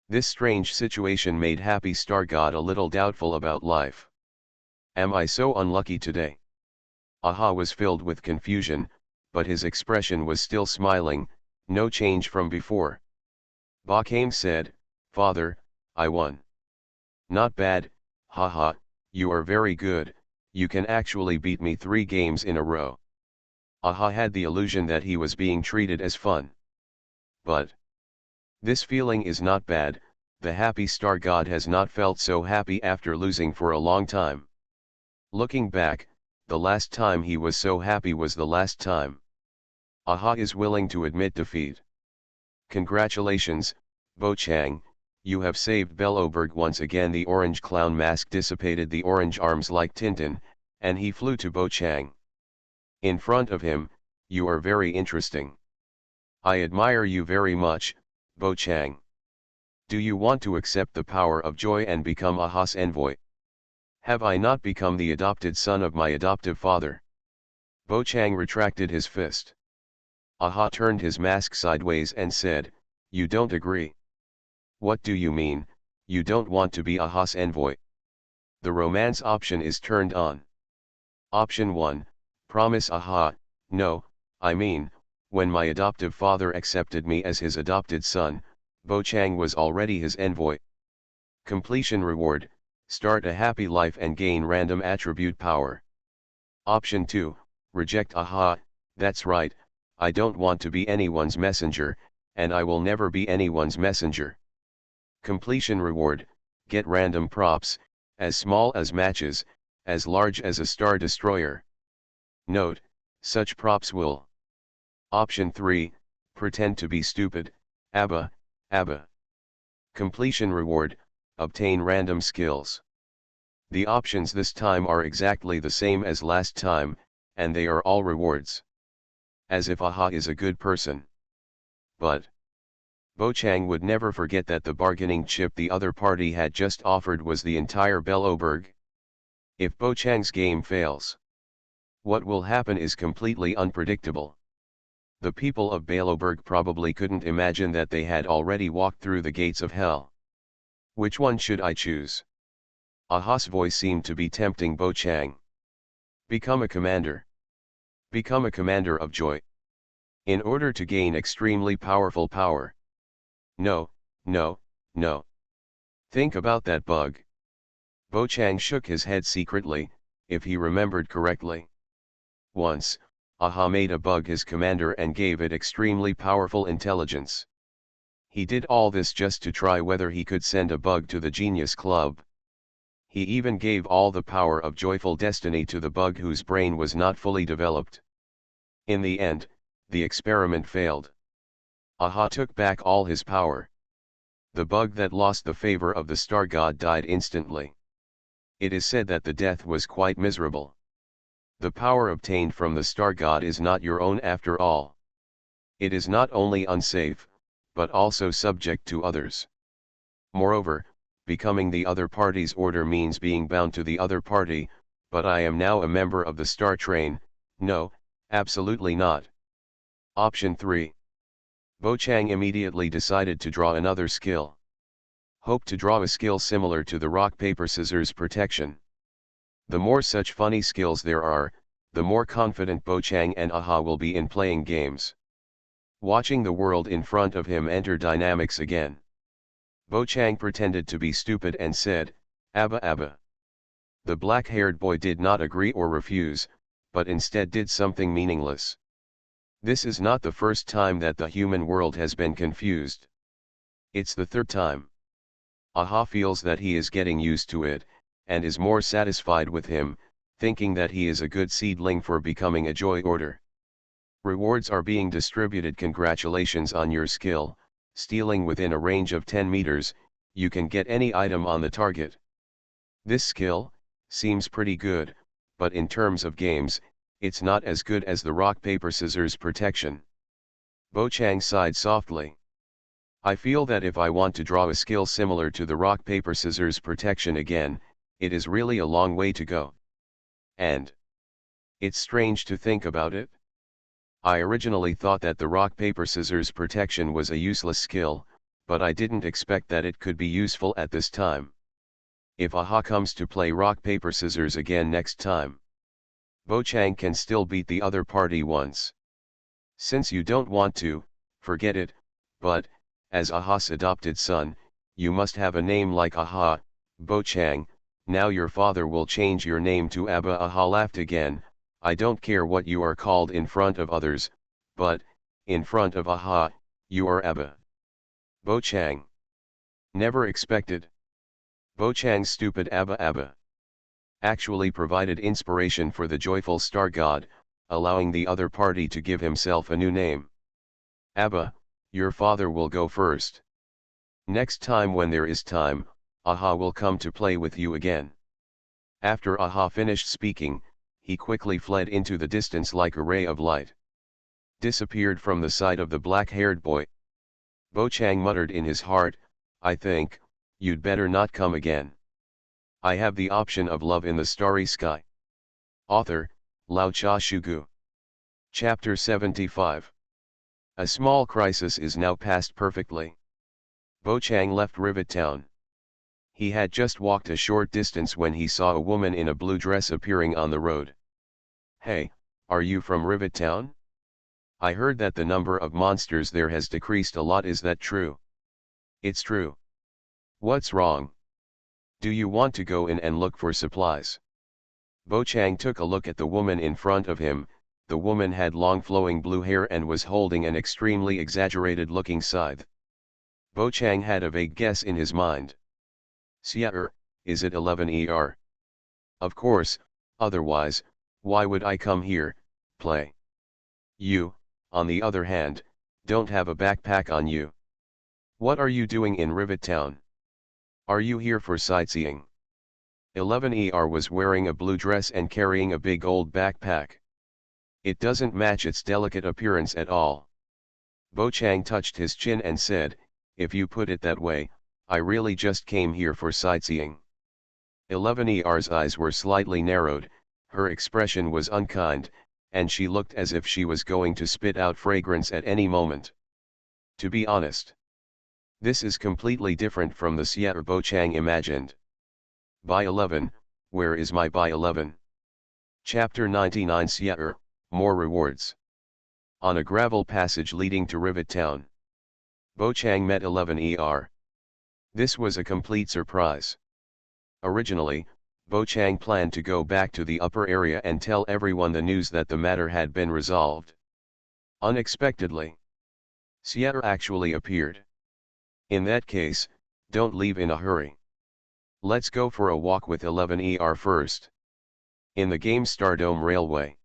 This strange situation made Happy Star God a little doubtful about life. Am I so unlucky today? Aha was filled with confusion, but his expression was still smiling, no change from before. Bakame said, Father, I won. Not bad, haha, you are very good, you can actually beat me 3 games in a row. Aha had the illusion that he was being treated as fun. But this feeling is not bad, the Happy Star God has not felt so happy after losing for a long time. Looking back, the last time he was so happy was the last time. Aha is willing to admit defeat. Congratulations, Bochang, you have saved Baloberg once again. The orange clown mask dissipated the orange arms like Tintin, and he flew to Bochang. In front of him, you are very interesting. I admire you very much, Bochang. Do you want to accept the power of joy and become Aha's envoy? Have I not become the adopted son of my adoptive father? Bochang retracted his fist. Aha turned his mask sideways and said, you don't agree. What do you mean, you don't want to be Aha's envoy? The romance option is turned on. Option 1, promise Aha, no, I mean, when my adoptive father accepted me as his adopted son, Bochang was already his envoy. Completion reward, start a happy life and gain random attribute power. Option 2, reject Aha, that's right, I don't want to be anyone's messenger, and I will never be anyone's messenger. Completion reward, get random props, as small as matches, as large as a star destroyer. Note, such props will. Option 3, pretend to be stupid, Abba, Abba. Completion reward, obtain random skills. The options this time are exactly the same as last time, and they are all rewards. As if Aha is a good person. But Bochang would never forget that the bargaining chip the other party had just offered was the entire Baloberg. If Bochang's game fails, What will happen is completely unpredictable. The people of Baloberg probably couldn't imagine that they had already walked through the gates of hell. Which one should I choose? Aha's voice seemed to be tempting Bo Chang. Become a commander. Become a commander of joy. In order to gain extremely powerful power. No, no, no. Think about that bug. Bo Chang shook his head secretly, if he remembered correctly. Once, Aha made a bug his commander and gave it extremely powerful intelligence. He did all this just to try whether he could send a bug to the Genius Club. He even gave all the power of joyful destiny to the bug whose brain was not fully developed. In the end, the experiment failed. Aha took back all his power. The bug that lost the favor of the star god died instantly. It is said that the death was quite miserable. The power obtained from the star god is not your own after all. It is not only unsafe, but also subject to others. Moreover, becoming the other party's order means being bound to the other party, but I am now a member of the star train. No, absolutely not. Option 3. Bo Chang immediately decided to draw another skill. Hope to draw a skill similar to the rock paper scissors protection. The more such funny skills there are, the more confident Bo Chang and Aha will be in playing games. Watching the world in front of him enter dynamics again. Bo Chang pretended to be stupid and said, "Abba Abba." The black-haired boy did not agree or refuse, but instead did something meaningless. This is not the first time that the human world has been confused. It's the third time. Aha feels that he is getting used to it, and is more satisfied with him, thinking that he is a good seedling for becoming a joy order. Rewards are being distributed. Congratulations on your skill, stealing within a range of 10 meters, you can get any item on the target. This skill seems pretty good, but in terms of games, it's not as good as the rock paper scissors protection. Bo Chang sighed softly. I feel that if I want to draw a skill similar to the rock paper scissors protection again, it is really a long way to go. And it's strange to think about it. I originally thought that the rock paper scissors protection was a useless skill, but I didn't expect that it could be useful at this time. If Aha comes to play rock paper scissors again next time, Bo Chang can still beat the other party once. Since you don't want to, forget it, but, as Aha's adopted son, you must have a name like Aha. Bo Chang, now your father will change your name to Abba. Aha laughed again. I don't care what you are called in front of others, but, in front of Aha, you are Abba. Bo Chang. Never expected. Bo Chang's stupid Abba Abba actually provided inspiration for the joyful star god, allowing the other party to give himself a new name. Abba, your father will go first. Next time when there is time, Aha will come to play with you again. After Aha finished speaking, he quickly fled into the distance like a ray of light. Disappeared from the sight of the black-haired boy. Bo Chang muttered in his heart, I think, you'd better not come again. I have the option of love in the starry sky. Author, Lao Cha Shugu. Chapter 75. A small crisis is now passed perfectly. Bo Chang left Rivet Town. He had just walked a short distance when he saw a woman in a blue dress appearing on the road. Hey, are you from Rivet Town? I heard that the number of monsters there has decreased a lot. Is that true? It's true. What's wrong? Do you want to go in and look for supplies? Bo Chang took a look at the woman in front of him. The woman had long flowing blue hair and was holding an extremely exaggerated looking scythe. Bo Chang had a vague guess in his mind. Is it 11 Of course, otherwise, why would I come here, play? You, on the other hand, don't have a backpack on you. What are you doing in Rivet Town? Are you here for sightseeing? 11 was wearing a blue dress and carrying a big old backpack. It doesn't match its delicate appearance at all. Bo Chang touched his chin and said, if you put it that way, I really just came here for sightseeing. 11's eyes were slightly narrowed, Her expression was unkind, and she looked as if she was going to spit out fragrance at any moment. To be honest, this is completely different from the Sierra Bo Chang imagined. By 11, where is my by 11? Chapter 99 Sierra, More Rewards. On a gravel passage leading to Rivet Town, Bo Chang met 11 This was a complete surprise. Originally, Bo Chang planned to go back to the upper area and tell everyone the news that the matter had been resolved. Unexpectedly, Sierra actually appeared. In that case, don't leave in a hurry. Let's go for a walk with 11 first. In the game Stardome Railway,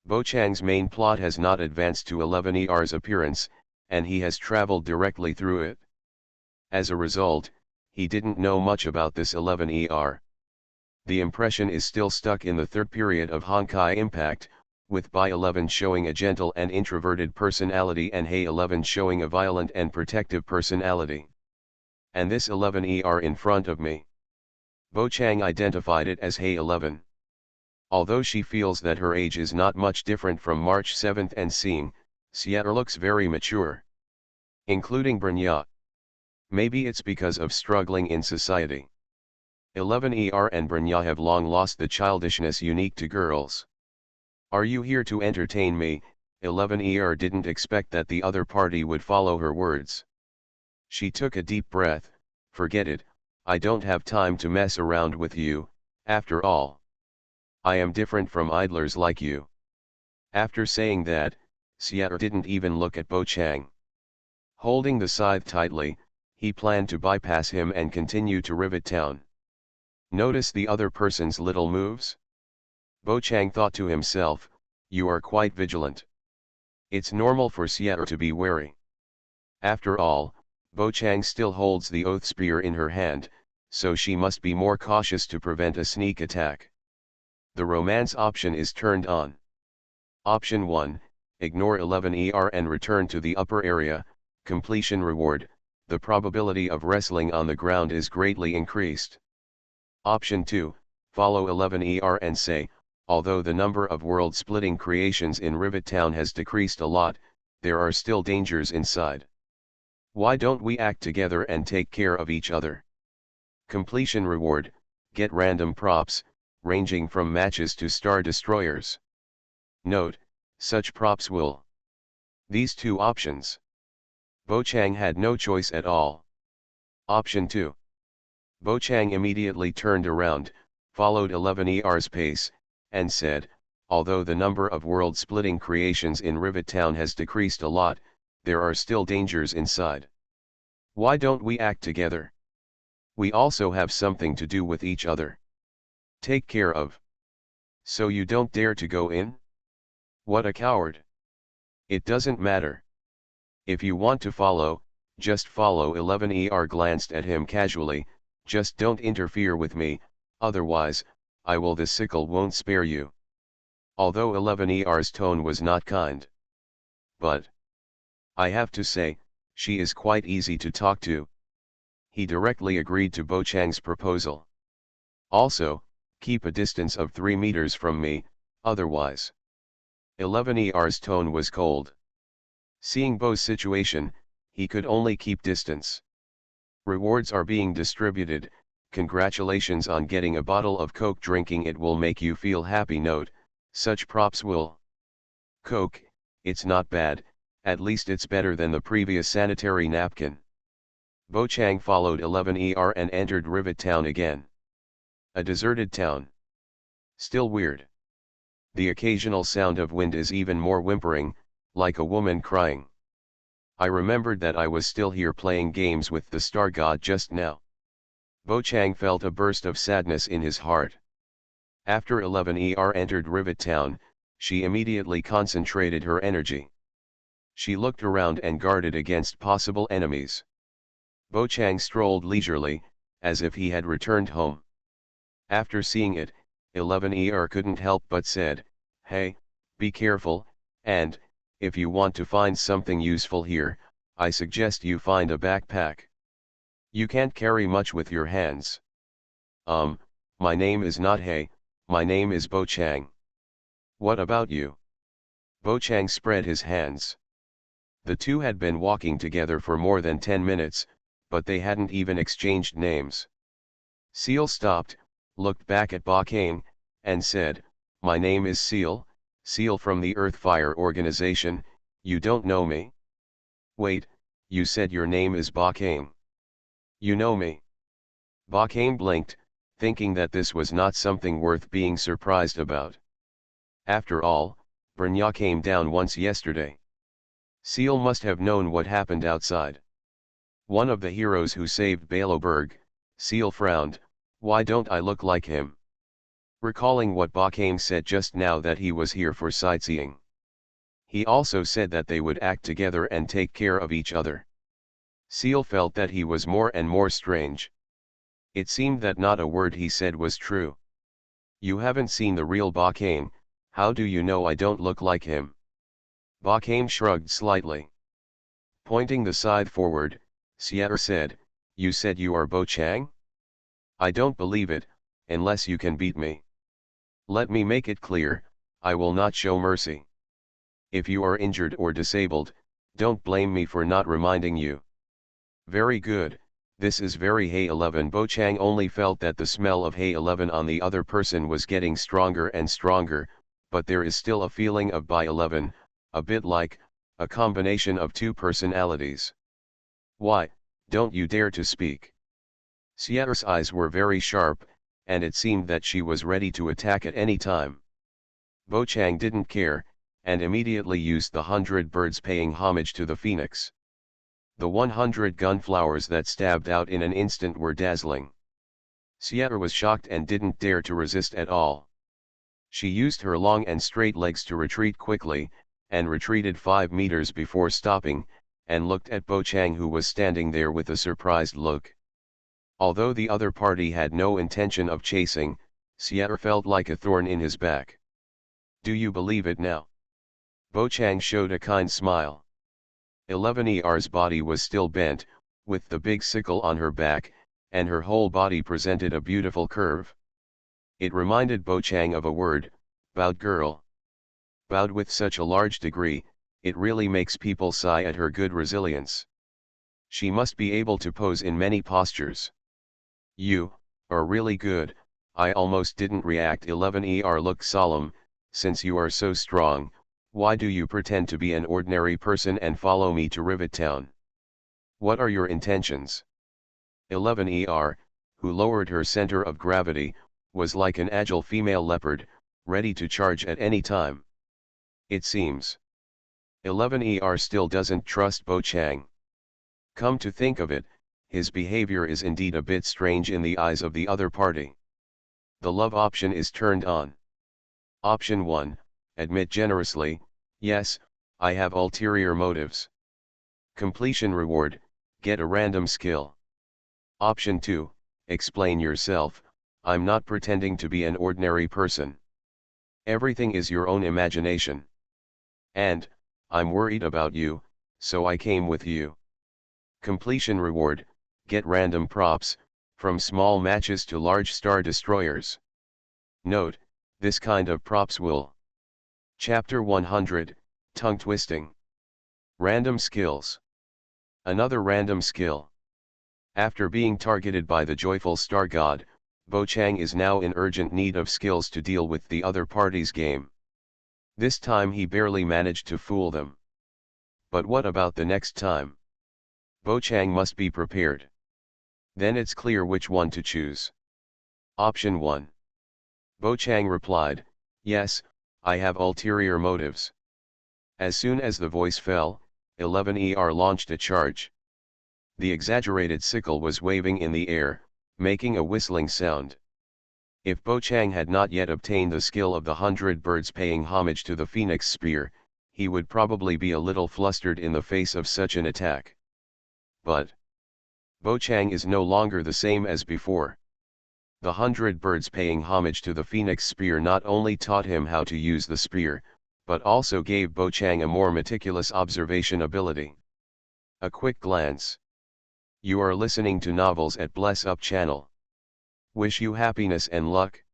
Bo Chang's main plot has not advanced to 11's appearance, and he has traveled directly through it. As a result, he didn't know much about this 11 The impression is still stuck in the third period of Honkai Impact, with By 11 showing a gentle and introverted personality and Hey 11 showing a violent and protective personality. And this 11 in front of me. Bo Chang identified it as Hey 11. Although she feels that her age is not much different from March 7 and seeing, Sierra looks very mature. Including Brnya. Maybe it's because of struggling in society. 11 and Brnya have long lost the childishness unique to girls. Are you here to entertain me? 11 didn't expect that the other party would follow her words. She took a deep breath. Forget it, I don't have time to mess around with you, after all. I am different from idlers like you. After saying that, Sierra didn't even look at Bo Chang. Holding the scythe tightly, he planned to bypass him and continue to Rivet Town. Notice the other person's little moves? Bo Chang thought to himself, you are quite vigilant. It's normal for Sierra to be wary. After all, Bo Chang still holds the oath spear in her hand, so she must be more cautious to prevent a sneak attack. The romance option is turned on. Option 1, ignore 11 and return to the upper area. Completion reward, the probability of wrestling on the ground is greatly increased. Option 2, follow 11 and say, although the number of world-splitting creations in Rivet Town has decreased a lot, there are still dangers inside. Why don't we act together and take care of each other? Completion reward, get random props, ranging from matches to star destroyers. Note, such props will. These two options. Bo Chang had no choice at all. Option 2. Bo Chang immediately turned around, followed 11's pace, and said, although the number of world-splitting creations in Rivet Town has decreased a lot, there are still dangers inside. Why don't we act together? We also have something to do with each other. Take care of. So you don't dare to go in? What a coward. It doesn't matter. If you want to follow, just follow. 11 glanced at him casually, just don't interfere with me, otherwise, I will. The sickle won't spare you. Although 11's tone was not kind. But I have to say, she is quite easy to talk to. He directly agreed to Bo Chang's proposal. Also, keep a distance of 3 meters from me, otherwise. 11's tone was cold. Seeing Bo's situation, he could only keep distance. Rewards are being distributed. Congratulations on getting a bottle of Coke. Drinking it will make you feel happy. Note, such props will. Coke, it's not bad, at least it's better than the previous sanitary napkin. Bo Chang followed 11 and entered Rivet Town again. A deserted town. Still weird. The occasional sound of wind is even more whimpering, like a woman crying. I remembered that I was still here playing games with the star god just now. Bo Chang felt a burst of sadness in his heart. After 11 entered Rivet Town, she immediately concentrated her energy. She looked around and guarded against possible enemies. Bo Chang strolled leisurely, as if he had returned home. After seeing it, 11 couldn't help but said, hey, be careful, and, if you want to find something useful here, I suggest you find a backpack. You can't carry much with your hands. My name is not Hey, My name is Bo Chang. What about you? Bo Chang spread his hands. The two had been walking together for more than 10 minutes, but they hadn't even exchanged names. Seal stopped, looked back at Ba Kane, and said, "My name is Seal, Seal from the Earthfire organization. You don't know me?" "Wait, you said your name is Ba Kane. You know me?" Ba Kane blinked, thinking that this was not something worth being surprised about. After all, Brnya came down once yesterday. Seal must have known what happened outside. One of the heroes who saved Baloberg. Seal frowned. Why don't I look like him? Recalling what Ba Kane said just now, that he was here for sightseeing. He also said that they would act together and take care of each other. Seal felt that he was more and more strange. It seemed that not a word he said was true. "You haven't seen the real Ba Kane, how do you know I don't look like him?" Ba Kane shrugged slightly. Pointing the scythe forward, Sierra said, "You said you are Bo Chang? I don't believe it, unless you can beat me. Let me make it clear, I will not show mercy. If you are injured or disabled, don't blame me for not reminding you." "Very good, this is very Hay 11." Bo Chang only felt that the smell of Hay 11 on the other person was getting stronger and stronger, but there is still a feeling of By 11, a bit like a combination of two personalities. "Why, don't you dare to speak." Sierra's eyes were very sharp, and it seemed that she was ready to attack at any time. Bo Chang didn't care, and immediately used the 100 birds paying homage to the phoenix. The 100 gunflowers that stabbed out in an instant were dazzling. Sierra was shocked and didn't dare to resist at all. She used her long and straight legs to retreat quickly, and retreated 5 meters before stopping, and looked at Bo Chang, who was standing there with a surprised look. Although the other party had no intention of chasing, Sierra felt like a thorn in his back. "Do you believe it now?" Bo Chang showed a kind smile. 11ER's body was still bent, with the big sickle on her back, and her whole body presented a beautiful curve. It reminded Bo Chang of a word, bowed girl. Bowed with such a large degree, it really makes people sigh at her good resilience. She must be able to pose in many postures. "You are really good, I almost didn't react." 11ER looked solemn. "Since you are so strong, why do you pretend to be an ordinary person and follow me to Rivet Town? What are your intentions?" 11ER, who lowered her center of gravity, was like an agile female leopard, ready to charge at any time. It seems 11ER still doesn't trust Bo Chang. Come to think of it, his behavior is indeed a bit strange in the eyes of the other party. The love option is turned on. Option 1, admit generously, "Yes, I have ulterior motives." Completion reward, get a random skill. Option 2, explain yourself, "I'm not pretending to be an ordinary person. Everything is your own imagination. And, I'm worried about you, so I came with you." Completion reward, get random props, from small matches to large star destroyers. Note, this kind of props will. Chapter 100, Tongue Twisting. Random skills. Another random skill. After being targeted by the joyful star god, Bo Chang is now in urgent need of skills to deal with the other party's game. This time he barely managed to fool them. But what about the next time? Bo Chang must be prepared. Then it's clear which one to choose. Option 1. Bo Chang replied, "Yes, I have ulterior motives." As soon as the voice fell, 11ER launched a charge. The exaggerated sickle was waving in the air, making a whistling sound. If Bo Chang had not yet obtained the skill of the 100 birds paying homage to the Phoenix Spear, he would probably be a little flustered in the face of such an attack. But Bo Chang is no longer the same as before. The 100 birds paying homage to the Phoenix Spear not only taught him how to use the spear, but also gave Bo Chang a more meticulous observation ability. A quick glance. You are listening to novels at Bless Up channel. Wish you happiness and luck.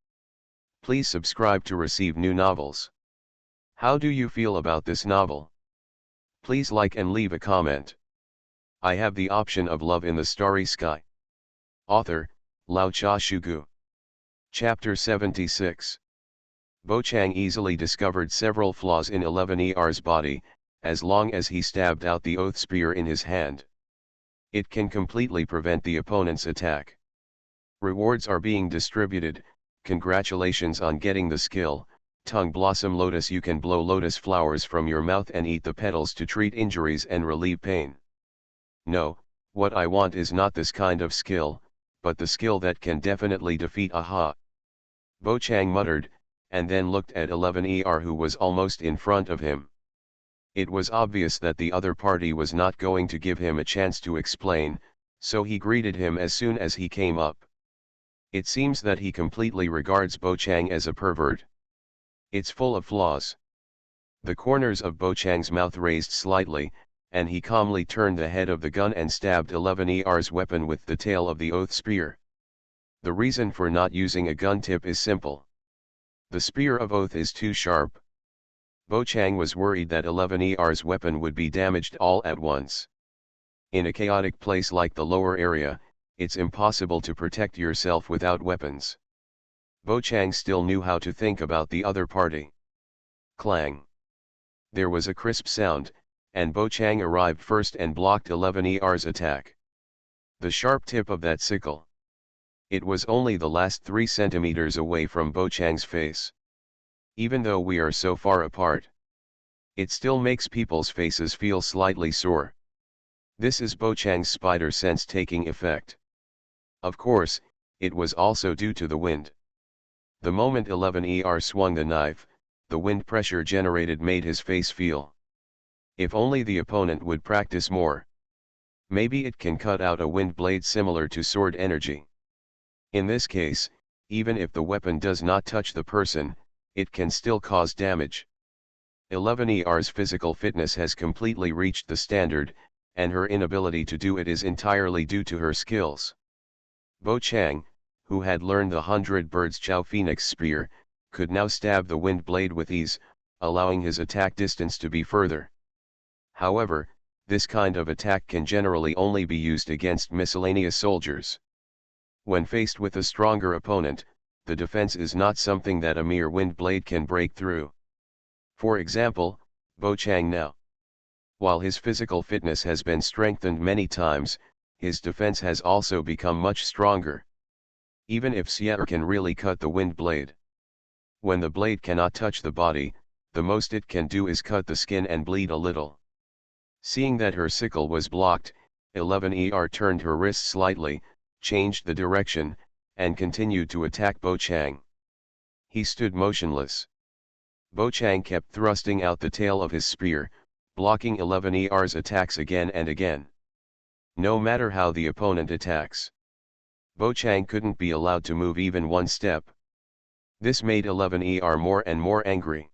Please subscribe to receive new novels. How do you feel about this novel? Please like and leave a comment. I have the option of Love in the Starry Sky. Author, Lao Cha Shugu. Chapter 76. Bo Chang easily discovered several flaws in 11ER's body, as long as he stabbed out the oath spear in his hand. It can completely prevent the opponent's attack. Rewards are being distributed. Congratulations on getting the skill, Tongue Blossom Lotus. You can blow lotus flowers from your mouth and eat the petals to treat injuries and relieve pain. No, what I want is not this kind of skill, but the skill that can definitely defeat Aha. Bo Chang muttered, and then looked at 11ER, who was almost in front of him. It was obvious that the other party was not going to give him a chance to explain, so he greeted him as soon as he came up. It seems that he completely regards Bo Chang as a pervert. It's full of flaws. The corners of Bo Chang's mouth raised slightly, and he calmly turned the head of the gun and stabbed 11ER's weapon with the tail of the oath spear. The reason for not using a gun tip is simple. The spear of oath is too sharp. Bo Chang was worried that 11ER's weapon would be damaged all at once. In a chaotic place like the lower area, it's impossible to protect yourself without weapons. Bo Chang still knew how to think about the other party. Clang. There was a crisp sound, and Bo Chang arrived first and blocked 11ER's attack. The sharp tip of that sickle. It was only the last 3 centimeters away from Bo Chang's face. Even though we are so far apart, it still makes people's faces feel slightly sore. This is Bo Chang's spider sense taking effect. Of course, it was also due to the wind. The moment 11ER swung the knife, the wind pressure generated made his face feel. If only the opponent would practice more. Maybe it can cut out a wind blade similar to sword energy. In this case, even if the weapon does not touch the person, it can still cause damage. 11ER's physical fitness has completely reached the standard, and her inability to do it is entirely due to her skills. Bo Chang, who had learned the 100 Birds Chow Phoenix Spear, could now stab the wind blade with ease, allowing his attack distance to be further. However, this kind of attack can generally only be used against miscellaneous soldiers. When faced with a stronger opponent, the defense is not something that a mere wind blade can break through. For example, Bo Chang now. While his physical fitness has been strengthened many times, his defense has also become much stronger. Even if Sierra can really cut the wind blade. When the blade cannot touch the body, the most it can do is cut the skin and bleed a little. Seeing that her sickle was blocked, 11ER turned her wrist slightly, changed the direction, and continued to attack Bo Chang. He stood motionless. Bo Chang kept thrusting out the tail of his spear, blocking 11ER's attacks again and again. No matter how the opponent attacks, Bo Chang couldn't be allowed to move even one step. This made 11ER more and more angry.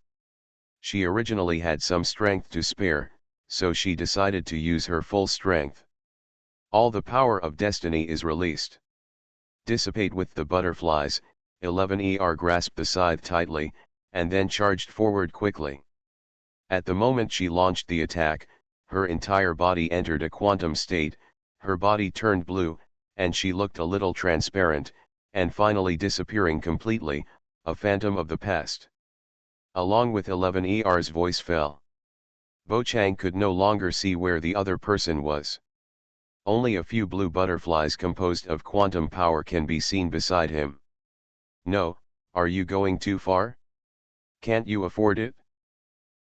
She originally had some strength to spare, so she decided to use her full strength. All the power of destiny is released. Dissipate with the butterflies, 11ER grasped the scythe tightly, and then charged forward quickly. At the moment she launched the attack, her entire body entered a quantum state, her body turned blue, and she looked a little transparent, and finally disappearing completely, a phantom of the past. Along with 11ER's voice fell. Bo Chang could no longer see where the other person was. Only a few blue butterflies composed of quantum power can be seen beside him. No, are you going too far? Can't you afford it?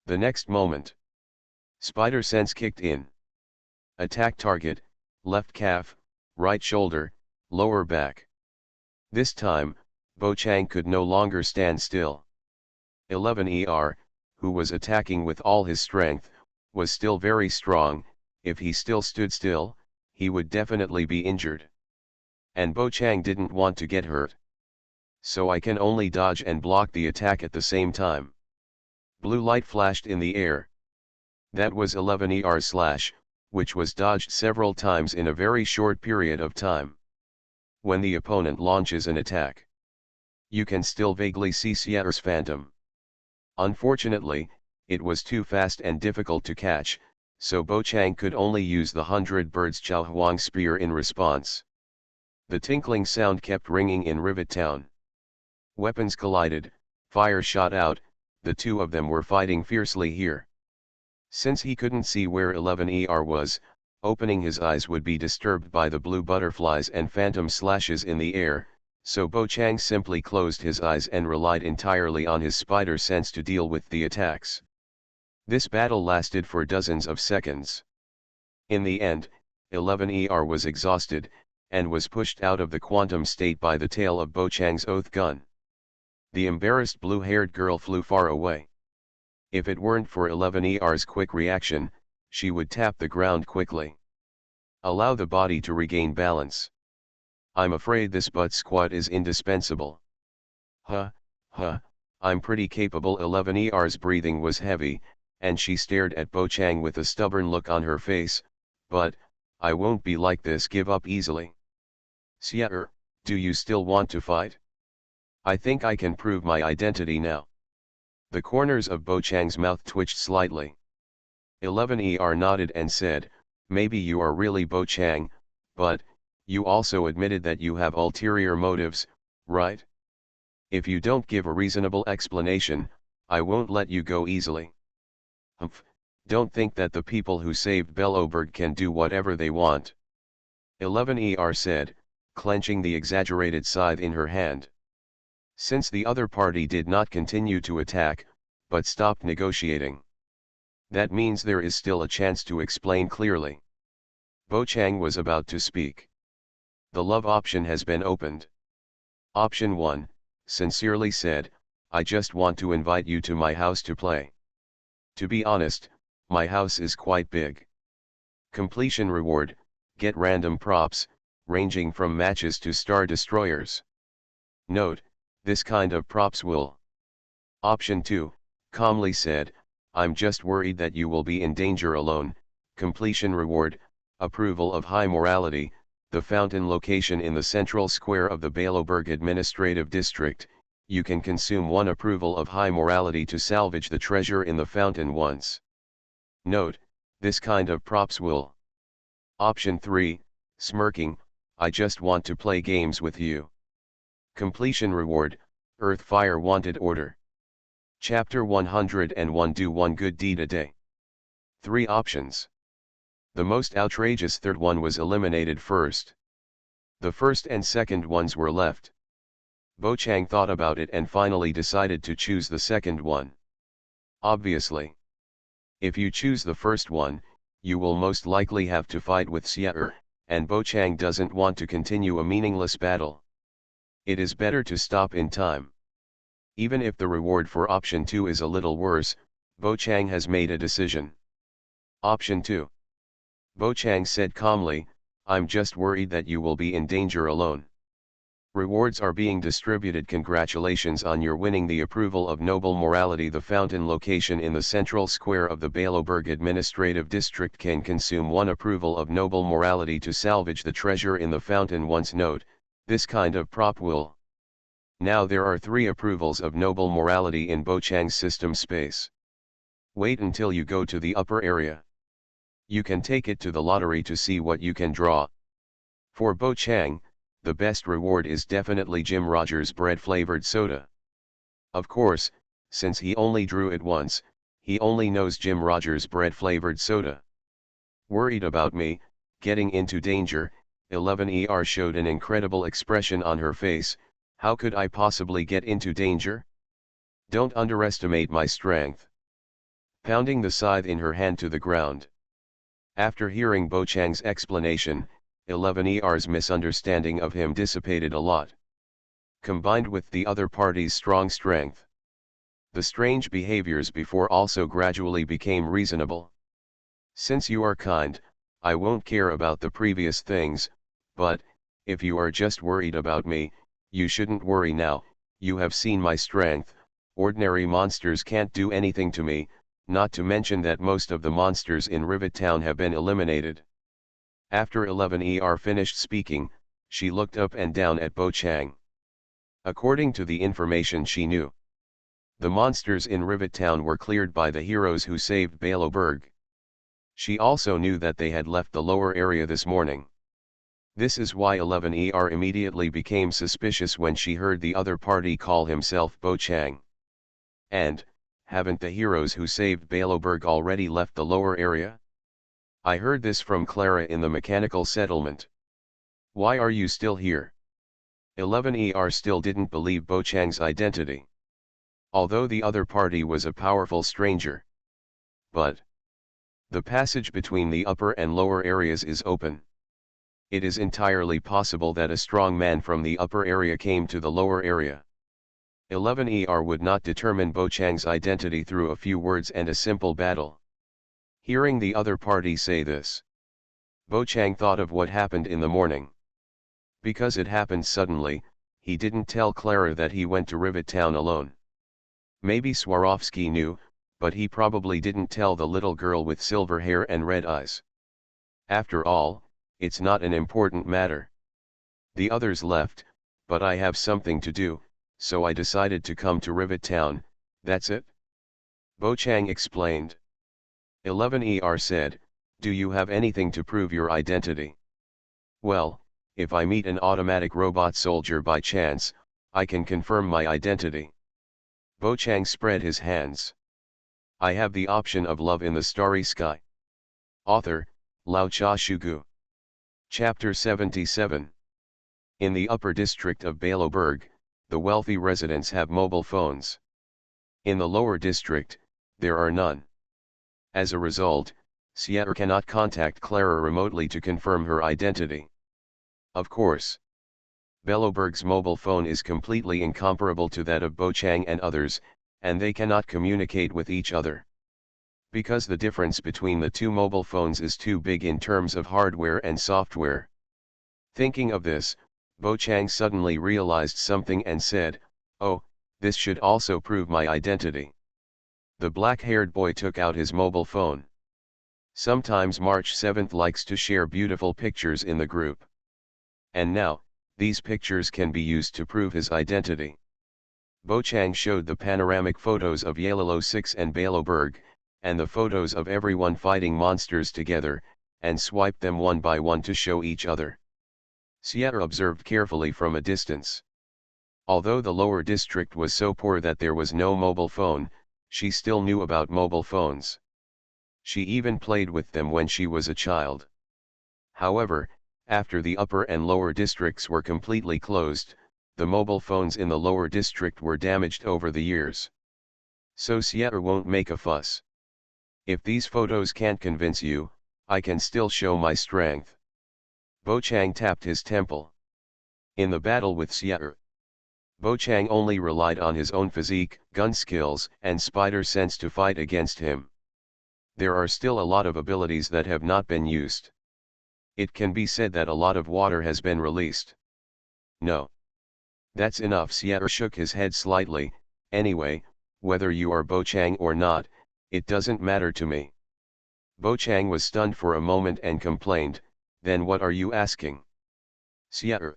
The next moment, spider sense kicked in. Attack target, left calf, right shoulder, lower back. This time, Bo Chang could no longer stand still. 11ER, who was attacking with all his strength, was still very strong. If he still stood still, he would definitely be injured. And Bo Chang didn't want to get hurt. So I can only dodge and block the attack at the same time. Blue light flashed in the air. That was 11ER's slash, which was dodged several times in a very short period of time. When the opponent launches an attack, You can still vaguely see Sierra's phantom. Unfortunately, it was too fast and difficult to catch, so Bo Chang could only use the 100 Birds Chao Huang spear in response. The tinkling sound kept ringing in Rivet Town. Weapons collided, fire shot out, the two of them were fighting fiercely here. Since he couldn't see where 11ER was, opening his eyes would be disturbed by the blue butterflies and phantom slashes in the air, so Bo Chang simply closed his eyes and relied entirely on his spider sense to deal with the attacks. This battle lasted for dozens of seconds. In the end, 11ER was exhausted, and was pushed out of the quantum state by the tail of Bo Chang's oath gun. The embarrassed blue-haired girl flew far away. If it weren't for 11ER's quick reaction, she would tap the ground quickly. Allow the body to regain balance. I'm afraid this butt squat is indispensable. I'm pretty capable. 11ER's breathing was heavy, and she stared at Bo Chang with a stubborn look on her face, but, I won't be like this. Give up easily. Sierra, do you still want to fight? I think I can prove my identity now. The corners of Bo Chang's mouth twitched slightly. 11ER nodded and said, maybe you are really Bo Chang, but, you also admitted that you have ulterior motives, right? If you don't give a reasonable explanation, I won't let you go easily. Humph, don't think that the people who saved Belloberg can do whatever they want. 11ER said, clenching the exaggerated scythe in her hand. Since the other party did not continue to attack, but stopped negotiating. That means there is still a chance to explain clearly. Bo Chang was about to speak. The love option has been opened. Option 1, sincerely said, I just want to invite you to my house to play. To be honest, my house is quite big. Completion reward, get random props, ranging from matches to star destroyers. Note, this kind of props will. Option 2, calmly said, I'm just worried that you will be in danger alone. Completion reward, approval of high morality, the fountain location in the central square of the Belloberg Administrative District. You can consume one approval of high morality to salvage the treasure in the fountain once. Note, this kind of props will. Option 3, smirking, I just want to play games with you. Completion reward, Earth Fire Wanted Order. Chapter 101, do one good deed a day. 3 options. The most outrageous third one was eliminated first. The first and second ones were left. Bo Chang thought about it and finally decided to choose the second one. Obviously. If you choose the first one, you will most likely have to fight with Sierra, and Bo Chang doesn't want to continue a meaningless battle. It is better to stop in time. Even if the reward for option 2 is a little worse, Bo Chang has made a decision. Option 2. Bo Chang said calmly, I'm just worried that you will be in danger alone. Rewards are being distributed. Congratulations on your winning the approval of noble morality. The fountain location in the central square of the Belloberg Administrative District can consume one approval of noble morality to salvage the treasure in the fountain once. Note, this kind of prop will. Now there are 3 approvals of noble morality in Bo Chang's system space. Wait until you go to the upper area. You can take it to the lottery to see what you can draw. For Bo Chang, the best reward is definitely Jim Rogers' bread-flavored soda. Of course, since he only drew it once, he only knows Jim Rogers' bread-flavored soda. Worried about me, getting into danger, 11ER showed an incredible expression on her face. How could I possibly get into danger? Don't underestimate my strength. Pounding the scythe in her hand to the ground. After hearing Bo Chang's explanation, 11ER's misunderstanding of him dissipated a lot. Combined with the other party's strong strength, the strange behaviors before also gradually became reasonable. Since you are kind, I won't care about the previous things, but, if you are just worried about me, you shouldn't worry now. You have seen my strength. Ordinary monsters can't do anything to me, not to mention that most of the monsters in Rivet Town have been eliminated. After 11ER finished speaking, she looked up and down at Bo Chang. According to the information she knew, the monsters in Rivet Town were cleared by the heroes who saved Baloberg. She also knew that they had left the lower area this morning. This is why 11ER immediately became suspicious when she heard the other party call himself Bo Chang. And, haven't the heroes who saved Baloberg already left the lower area? I heard this from Clara in the mechanical settlement. Why are you still here? 11ER still didn't believe Bo Chang's identity, although the other party was a powerful stranger. But the passage between the upper and lower areas is open. It is entirely possible that a strong man from the upper area came to the lower area. 11ER would not determine Bo Chang's identity through a few words and a simple battle. Hearing the other party say this, Bo Chang thought of what happened in the morning. Because it happened suddenly, he didn't tell Clara that he went to Rivet Town alone. Maybe Swarovski knew, but he probably didn't tell the little girl with silver hair and red eyes. After all, it's not an important matter. The others left, but I have something to do, so I decided to come to Rivet Town, that's it. Bo Chang explained. 11ER said, do you have anything to prove your identity? Well, if I meet an automatic robot soldier by chance, I can confirm my identity. Bo Chang spread his hands. I have the option of love in the starry sky. Author, Lao Cha Shugu. Chapter 77. In the upper district of Baloberg, the wealthy residents have mobile phones. In the lower district, there are none. As a result, Sierra cannot contact Clara remotely to confirm her identity. Of course, Baloberg's mobile phone is completely incomparable to that of Bo Chang and others, and they cannot communicate with each other. Because the difference between the two mobile phones is too big in terms of hardware and software. Thinking of this, Bo Chang suddenly realized something and said, oh, this should also prove my identity. The black-haired boy took out his mobile phone. Sometimes March 7th likes to share beautiful pictures in the group. And now, these pictures can be used to prove his identity. Bo Chang showed the panoramic photos of Yalilo 6 and Baloberg, and the photos of everyone fighting monsters together, and swiped them one by one to show each other. Sierra observed carefully from a distance. Although the lower district was so poor that there was no mobile phone, she still knew about mobile phones. She even played with them when she was a child. However, after the upper and lower districts were completely closed, the mobile phones in the lower district were damaged over the years. So Sierra won't make a fuss. If these photos can't convince you, I can still show my strength. Bo Chang tapped his temple. In the battle with Sierra, Bo Chang only relied on his own physique, gun skills, and spider sense to fight against him. There are still a lot of abilities that have not been used. It can be said that a lot of water has been released. No. That's enough. Sierra shook his head slightly. Anyway, whether you are Bo Chang or not, it doesn't matter to me. Bo Chang was stunned for a moment and complained, then what are you asking? Sierra.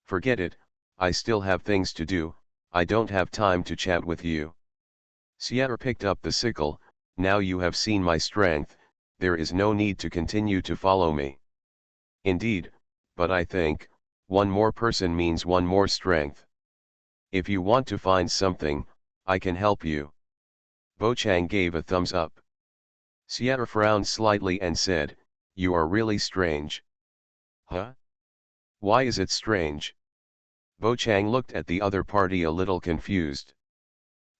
Forget it, I still have things to do, I don't have time to chat with you. Sierra picked up the sickle. Now you have seen my strength, there is no need to continue to follow me. Indeed, but I think, one more person means one more strength. If you want to find something, I can help you. Bo Chang gave a thumbs up. Sierra frowned slightly and said, you are really strange. Huh? Why is it strange? Bo Chang looked at the other party a little confused.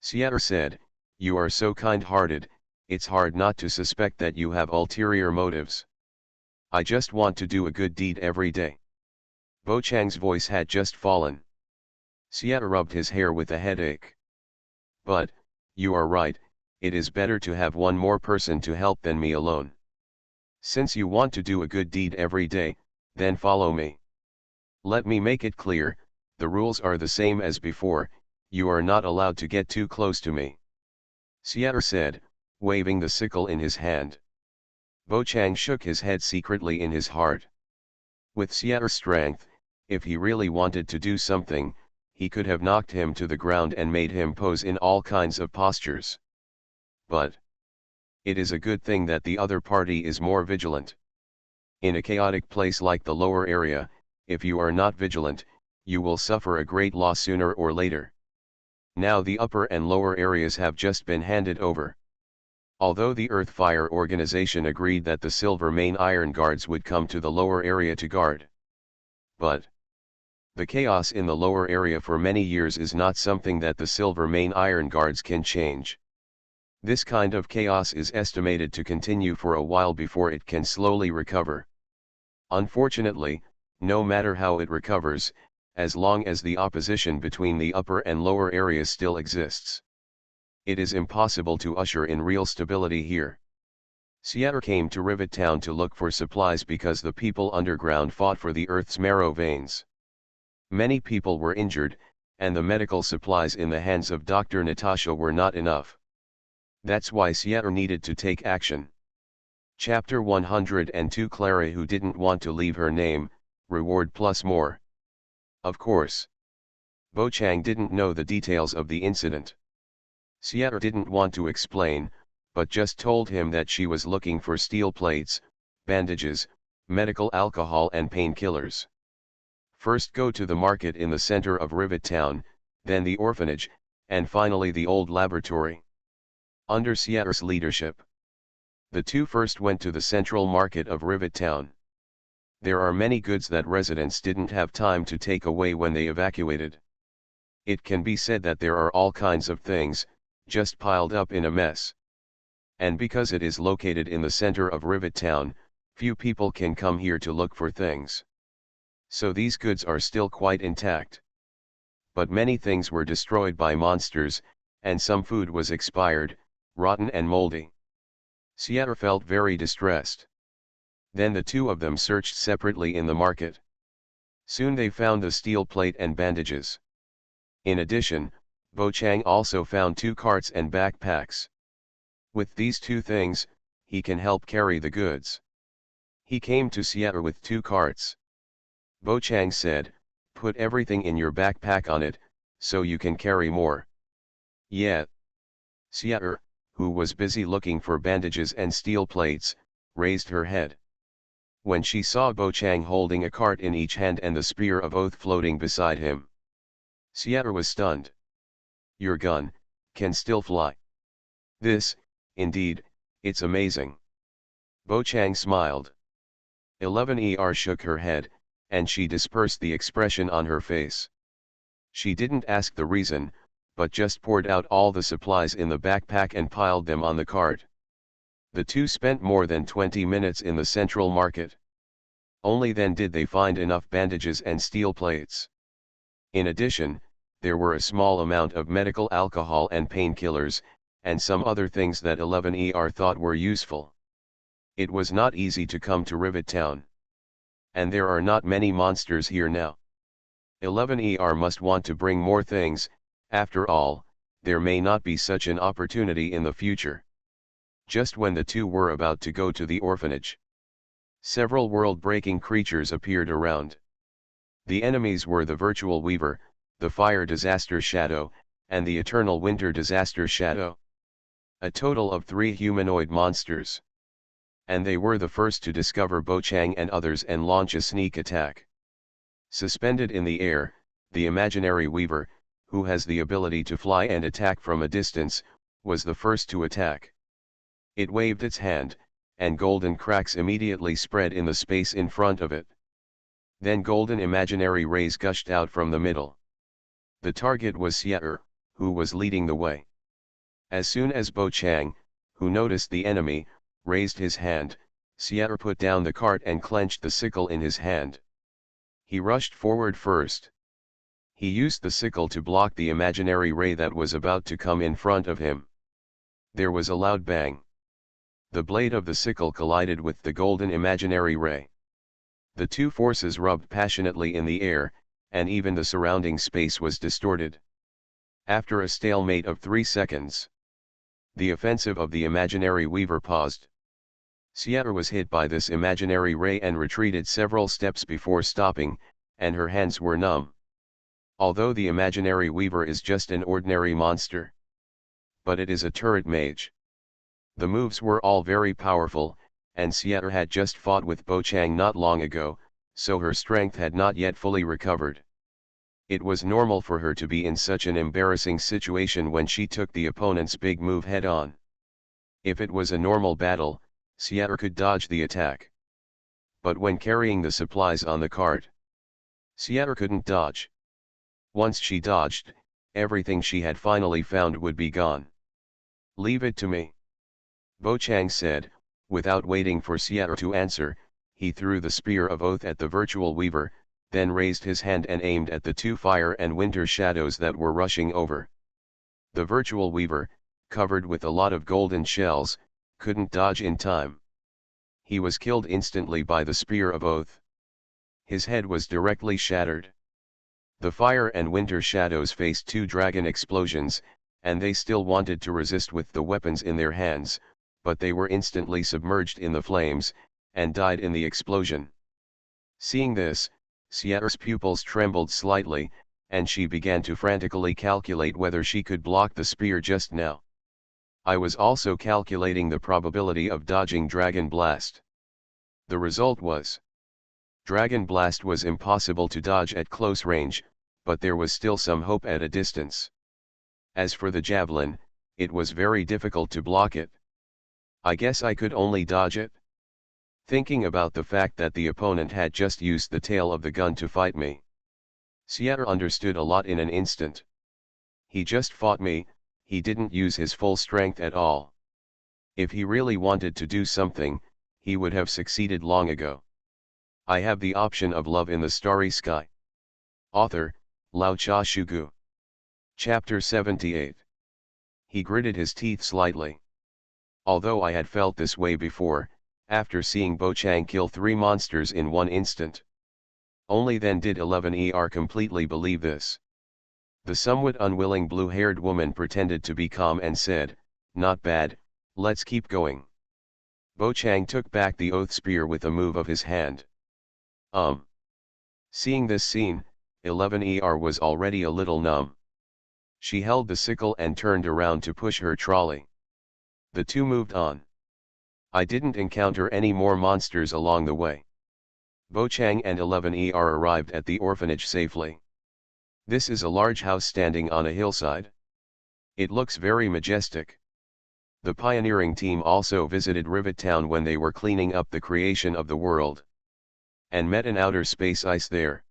Sierra said, you are so kind-hearted, it's hard not to suspect that you have ulterior motives. I just want to do a good deed every day. Bo Chang's voice had just fallen. Sierra rubbed his hair with a headache. But, you are right, it is better to have one more person to help than me alone. Since you want to do a good deed every day, then follow me. Let me make it clear, the rules are the same as before, you are not allowed to get too close to me. Sierra said, waving the sickle in his hand. Bo Chang shook his head secretly in his heart. With Sierra's strength, if he really wanted to do something, he could have knocked him to the ground and made him pose in all kinds of postures. But it is a good thing that the other party is more vigilant. In a chaotic place like the lower area, if you are not vigilant, you will suffer a great loss sooner or later. Now the upper and lower areas have just been handed over. Although the Earthfire organization agreed that the Silver Main Iron Guards would come to the lower area to guard. But the chaos in the lower area for many years is not something that the Silver Main Iron Guards can change. This kind of chaos is estimated to continue for a while before it can slowly recover. Unfortunately, no matter how it recovers, as long as the opposition between the upper and lower areas still exists, it is impossible to usher in real stability here. Sierra came to Rivet Town to look for supplies because the people underground fought for the Earth's marrow veins. Many people were injured, and the medical supplies in the hands of Dr. Natasha were not enough. That's why Sierra needed to take action. Chapter 102 Clara, who didn't want to leave her name, reward plus more. Of course, Bo Chang didn't know the details of the incident. Sierra didn't want to explain, but just told him that she was looking for steel plates, bandages, medical alcohol and painkillers. First go to the market in the center of Rivet Town, then the orphanage, and finally the old laboratory. Under Sierra's leadership, the two first went to the central market of Rivet Town. There are many goods that residents didn't have time to take away when they evacuated. It can be said that there are all kinds of things, just piled up in a mess. And because it is located in the center of Rivet Town, few people can come here to look for things. So these goods are still quite intact. But many things were destroyed by monsters, and some food was expired, rotten and moldy. Sierra felt very distressed. Then the two of them searched separately in the market. Soon they found the steel plate and bandages. In addition, Bo Chang also found 2 carts and backpacks. With these 2 things, he can help carry the goods. He came to Sierra with 2 carts. Bo Chang said, "Put everything in your backpack on it, so you can carry more." Yeah. Sierra, who was busy looking for bandages and steel plates, raised her head. When she saw Bo Chang holding a cart in each hand and the spear of oath floating beside him, Sierra was stunned. "Your gun can still fly. This, indeed, it's amazing." Bo Chang smiled. 11ER shook her head, and she dispersed the expression on her face. She didn't ask the reason, but just poured out all the supplies in the backpack and piled them on the cart. The two spent more than 20 minutes in the central market. Only then did they find enough bandages and steel plates. In addition, there were a small amount of medical alcohol and painkillers, and some other things that 11ER thought were useful. It was not easy to come to Rivet Town. And there are not many monsters here now. 11ER must want to bring more things. After all, there may not be such an opportunity in the future. Just when the two were about to go to the orphanage, several world-breaking creatures appeared around. The enemies were the Virtual Weaver, the Fire Disaster Shadow, and the Eternal Winter Disaster Shadow. A total of 3 humanoid monsters. And they were the first to discover Bo Chang and others and launch a sneak attack. Suspended in the air, the Imaginary Weaver, who has the ability to fly and attack from a distance, was the first to attack. It waved its hand, and golden cracks immediately spread in the space in front of it. Then golden imaginary rays gushed out from the middle. The target was Sierra, who was leading the way. As soon as Bo Chang, who noticed the enemy, raised his hand, Sierra put down the cart and clenched the sickle in his hand. He rushed forward first. He used the sickle to block the imaginary ray that was about to come in front of him. There was a loud bang. The blade of the sickle collided with the golden imaginary ray. The two forces rubbed passionately in the air, and even the surrounding space was distorted. After a stalemate of 3 seconds, the offensive of the imaginary weaver paused. Sierra was hit by this imaginary ray and retreated several steps before stopping, and her hands were numb. Although the imaginary weaver is just an ordinary monster. But it is a turret mage. The moves were all very powerful, and Sierra had just fought with Bo Chang not long ago, so her strength had not yet fully recovered. It was normal for her to be in such an embarrassing situation when she took the opponent's big move head on. If it was a normal battle, Sierra could dodge the attack. But when carrying the supplies on the cart, Sierra couldn't dodge. Once she dodged, everything she had finally found would be gone. "Leave it to me," Bo Chang said. Without waiting for Sierra to answer, he threw the Spear of Oath at the virtual weaver, then raised his hand and aimed at the two fire and winter shadows that were rushing over. The virtual weaver, covered with a lot of golden shells, couldn't dodge in time. He was killed instantly by the Spear of Oath. His head was directly shattered. The fire and winter shadows faced two dragon explosions, and they still wanted to resist with the weapons in their hands, but they were instantly submerged in the flames, and died in the explosion. Seeing this, Sierra's pupils trembled slightly, and she began to frantically calculate whether she could block the spear just now. I was also calculating the probability of dodging Dragon Blast. The result was, Dragon Blast was impossible to dodge at close range, but there was still some hope at a distance. As for the javelin, it was very difficult to block it. I guess I could only dodge it. Thinking about the fact that the opponent had just used the tail of the gun to fight me, Sierra understood a lot in an instant. He just fought me, he didn't use his full strength at all. If he really wanted to do something, he would have succeeded long ago. I have the option of love in the starry sky. Author, Lao Cha Shugu. Chapter 78. He gritted his teeth slightly. Although I had felt this way before, after seeing Bo Chang kill 3 monsters in one instant. Only then did 11ER completely believe this. The somewhat unwilling blue-haired woman pretended to be calm and said, "Not bad, let's keep going." Bo Chang took back the oath spear with a move of his hand. Seeing this scene, 11ER was already a little numb. She held the sickle and turned around to push her trolley. The two moved on. I didn't encounter any more monsters along the way. Bo Chang and 11ER arrived at the orphanage safely. This is a large house standing on a hillside. It looks very majestic. The pioneering team also visited Rivet Town when they were cleaning up the creation of the world, and met an outer space ice there.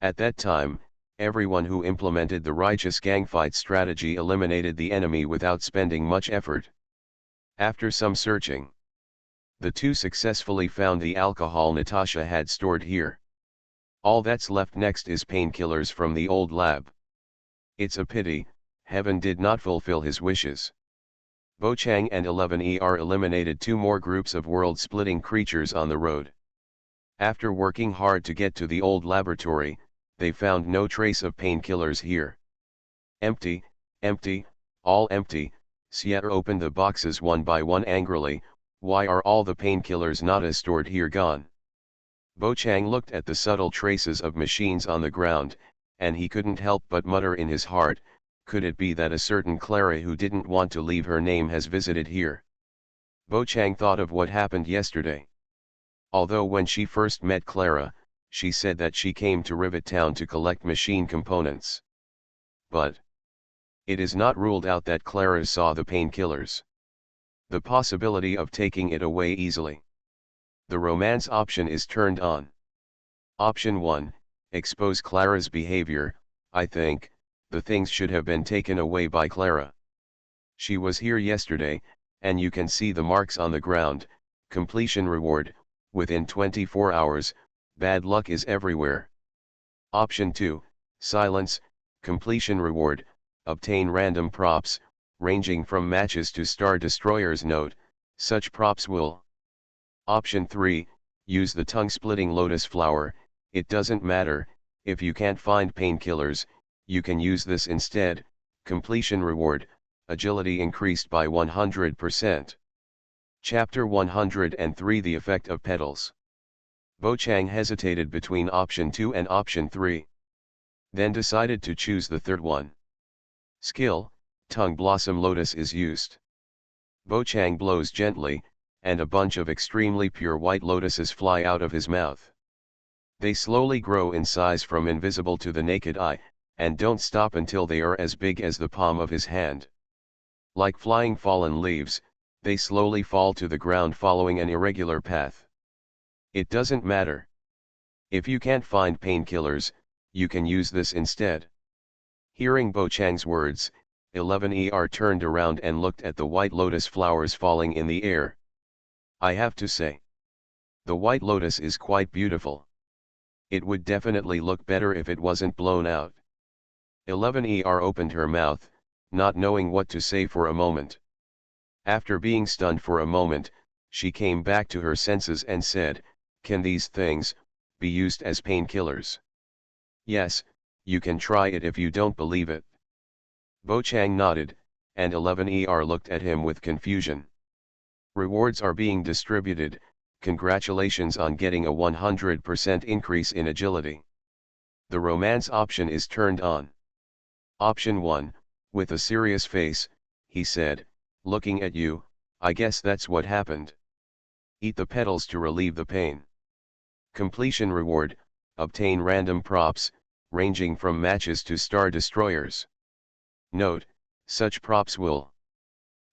At that time, everyone who implemented the righteous gangfight strategy eliminated the enemy without spending much effort. After some searching, the two successfully found the alcohol Natasha had stored here. All that's left next is painkillers from the old lab. It's a pity, Heaven did not fulfill his wishes. Bo Chang and 11ER eliminated 2 more groups of world-splitting creatures on the road. After working hard to get to the old laboratory, they found no trace of painkillers here. Empty, empty, all empty. Sierra opened the boxes one by one angrily. Why are all the painkillers not as stored here gone? Bo Chang looked at the subtle traces of machines on the ground, and he couldn't help but mutter in his heart, could it be that a certain Clara who didn't want to leave her name has visited here? Bo Chang thought of what happened yesterday. Although when she first met Clara, she said that she came to Rivet Town to collect machine components. But it is not ruled out that Clara saw the painkillers. The possibility of taking it away easily. The romance option is turned on. Option 1, expose Clara's behavior. I think, the things should have been taken away by Clara. She was here yesterday, and you can see the marks on the ground. Completion reward, within 24 hours, bad luck is everywhere. Option 2, silence, completion reward, obtain random props, ranging from matches to Star Destroyers. Note, such props will. Option 3, use the tongue-splitting lotus flower. It doesn't matter, if you can't find painkillers, you can use this instead. Completion reward, agility increased by 100%. Chapter 103 The Effect of Petals. Bo Chang hesitated between option 2 and option 3. then decided to choose the third one. Skill, tongue blossom lotus is used. Bochang blows gently, and a bunch of extremely pure white lotuses fly out of his mouth. They slowly grow in size from invisible to the naked eye, and don't stop until they are as big as the palm of his hand. Like flying fallen leaves, they slowly fall to the ground following an irregular path. It doesn't matter. If you can't find painkillers, you can use this instead. Hearing Bochang's words, 11ER turned around and looked at the white lotus flowers falling in the air. I have to say, the white lotus is quite beautiful. It would definitely look better if it wasn't blown out. 11ER opened her mouth, not knowing what to say for a moment. After being stunned for a moment, she came back to her senses and said, "Can these things be used as painkillers?" "Yes, you can try it if you don't believe it." Bochang nodded, and 11ER looked at him with confusion. Rewards are being distributed. Congratulations on getting a 100% increase in agility. The romance option is turned on. Option 1, with a serious face, he said, "Looking at you, I guess that's what happened. Eat the petals to relieve the pain." Completion reward, obtain random props, ranging from matches to star destroyers. Note, such props will.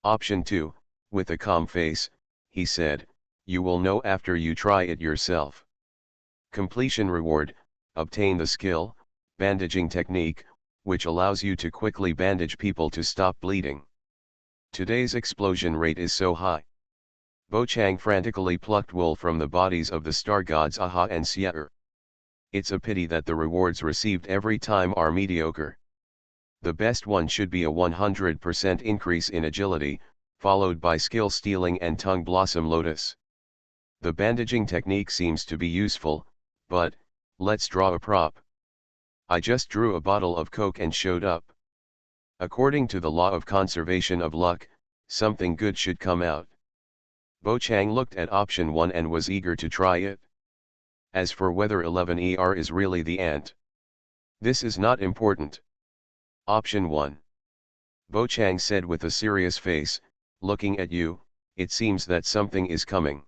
Option 2, with a calm face, he said, "You will know after you try it yourself." Completion reward, obtain the skill, bandaging technique, which allows you to quickly bandage people to stop bleeding. Today's explosion rate is so high. Bochang frantically plucked wool from the bodies of the star gods Aha and Sie'r. It's a pity that the rewards received every time are mediocre. The best one should be a 100% increase in agility, followed by skill stealing and tongue blossom lotus. The bandaging technique seems to be useful, but, let's draw a prop. I just drew a bottle of Coke and showed up. According to the law of conservation of luck, something good should come out. Bochang looked at option 1 and was eager to try it. As for whether 11ER is really the ant, this is not important. Option 1. Bochang said with a serious face, "Looking at you, it seems that something is coming.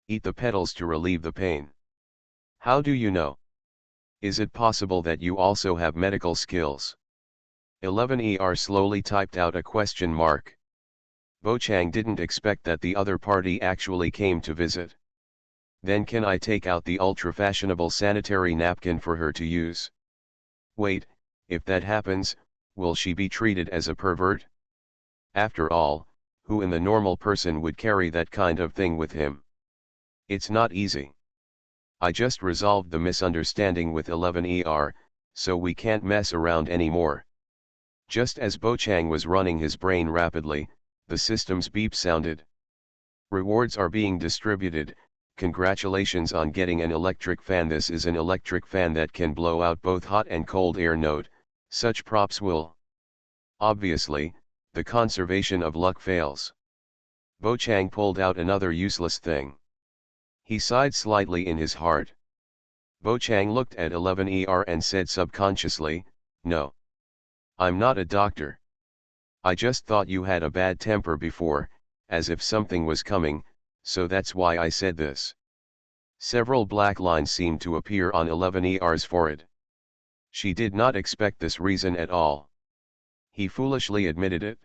Eat the petals to relieve the pain." "How do you know? Is it possible that you also have medical skills?" 11ER slowly typed out a question mark. Bochang didn't expect that the other party actually came to visit. "Then can I take out the ultra-fashionable sanitary napkin for her to use?" "Wait, if that happens, will she be treated as a pervert? After all, who in the normal person would carry that kind of thing with him? It's not easy. I just resolved the misunderstanding with 11ER, so we can't mess around anymore." Just as Bochang was running his brain rapidly, the system's beep sounded. Rewards are being distributed. Congratulations on getting an electric fan. This is an electric fan that can blow out both hot and cold air. Note, such props will. Obviously, the conservation of luck fails. Bochang pulled out another useless thing. He sighed slightly in his heart. Bochang looked at 11ER and said subconsciously, "No. I'm not a doctor. I just thought you had a bad temper before, as if something was coming, so that's why I said this." Several black lines seemed to appear on 11ER's forehead. She did not expect this reason at all. He foolishly admitted it.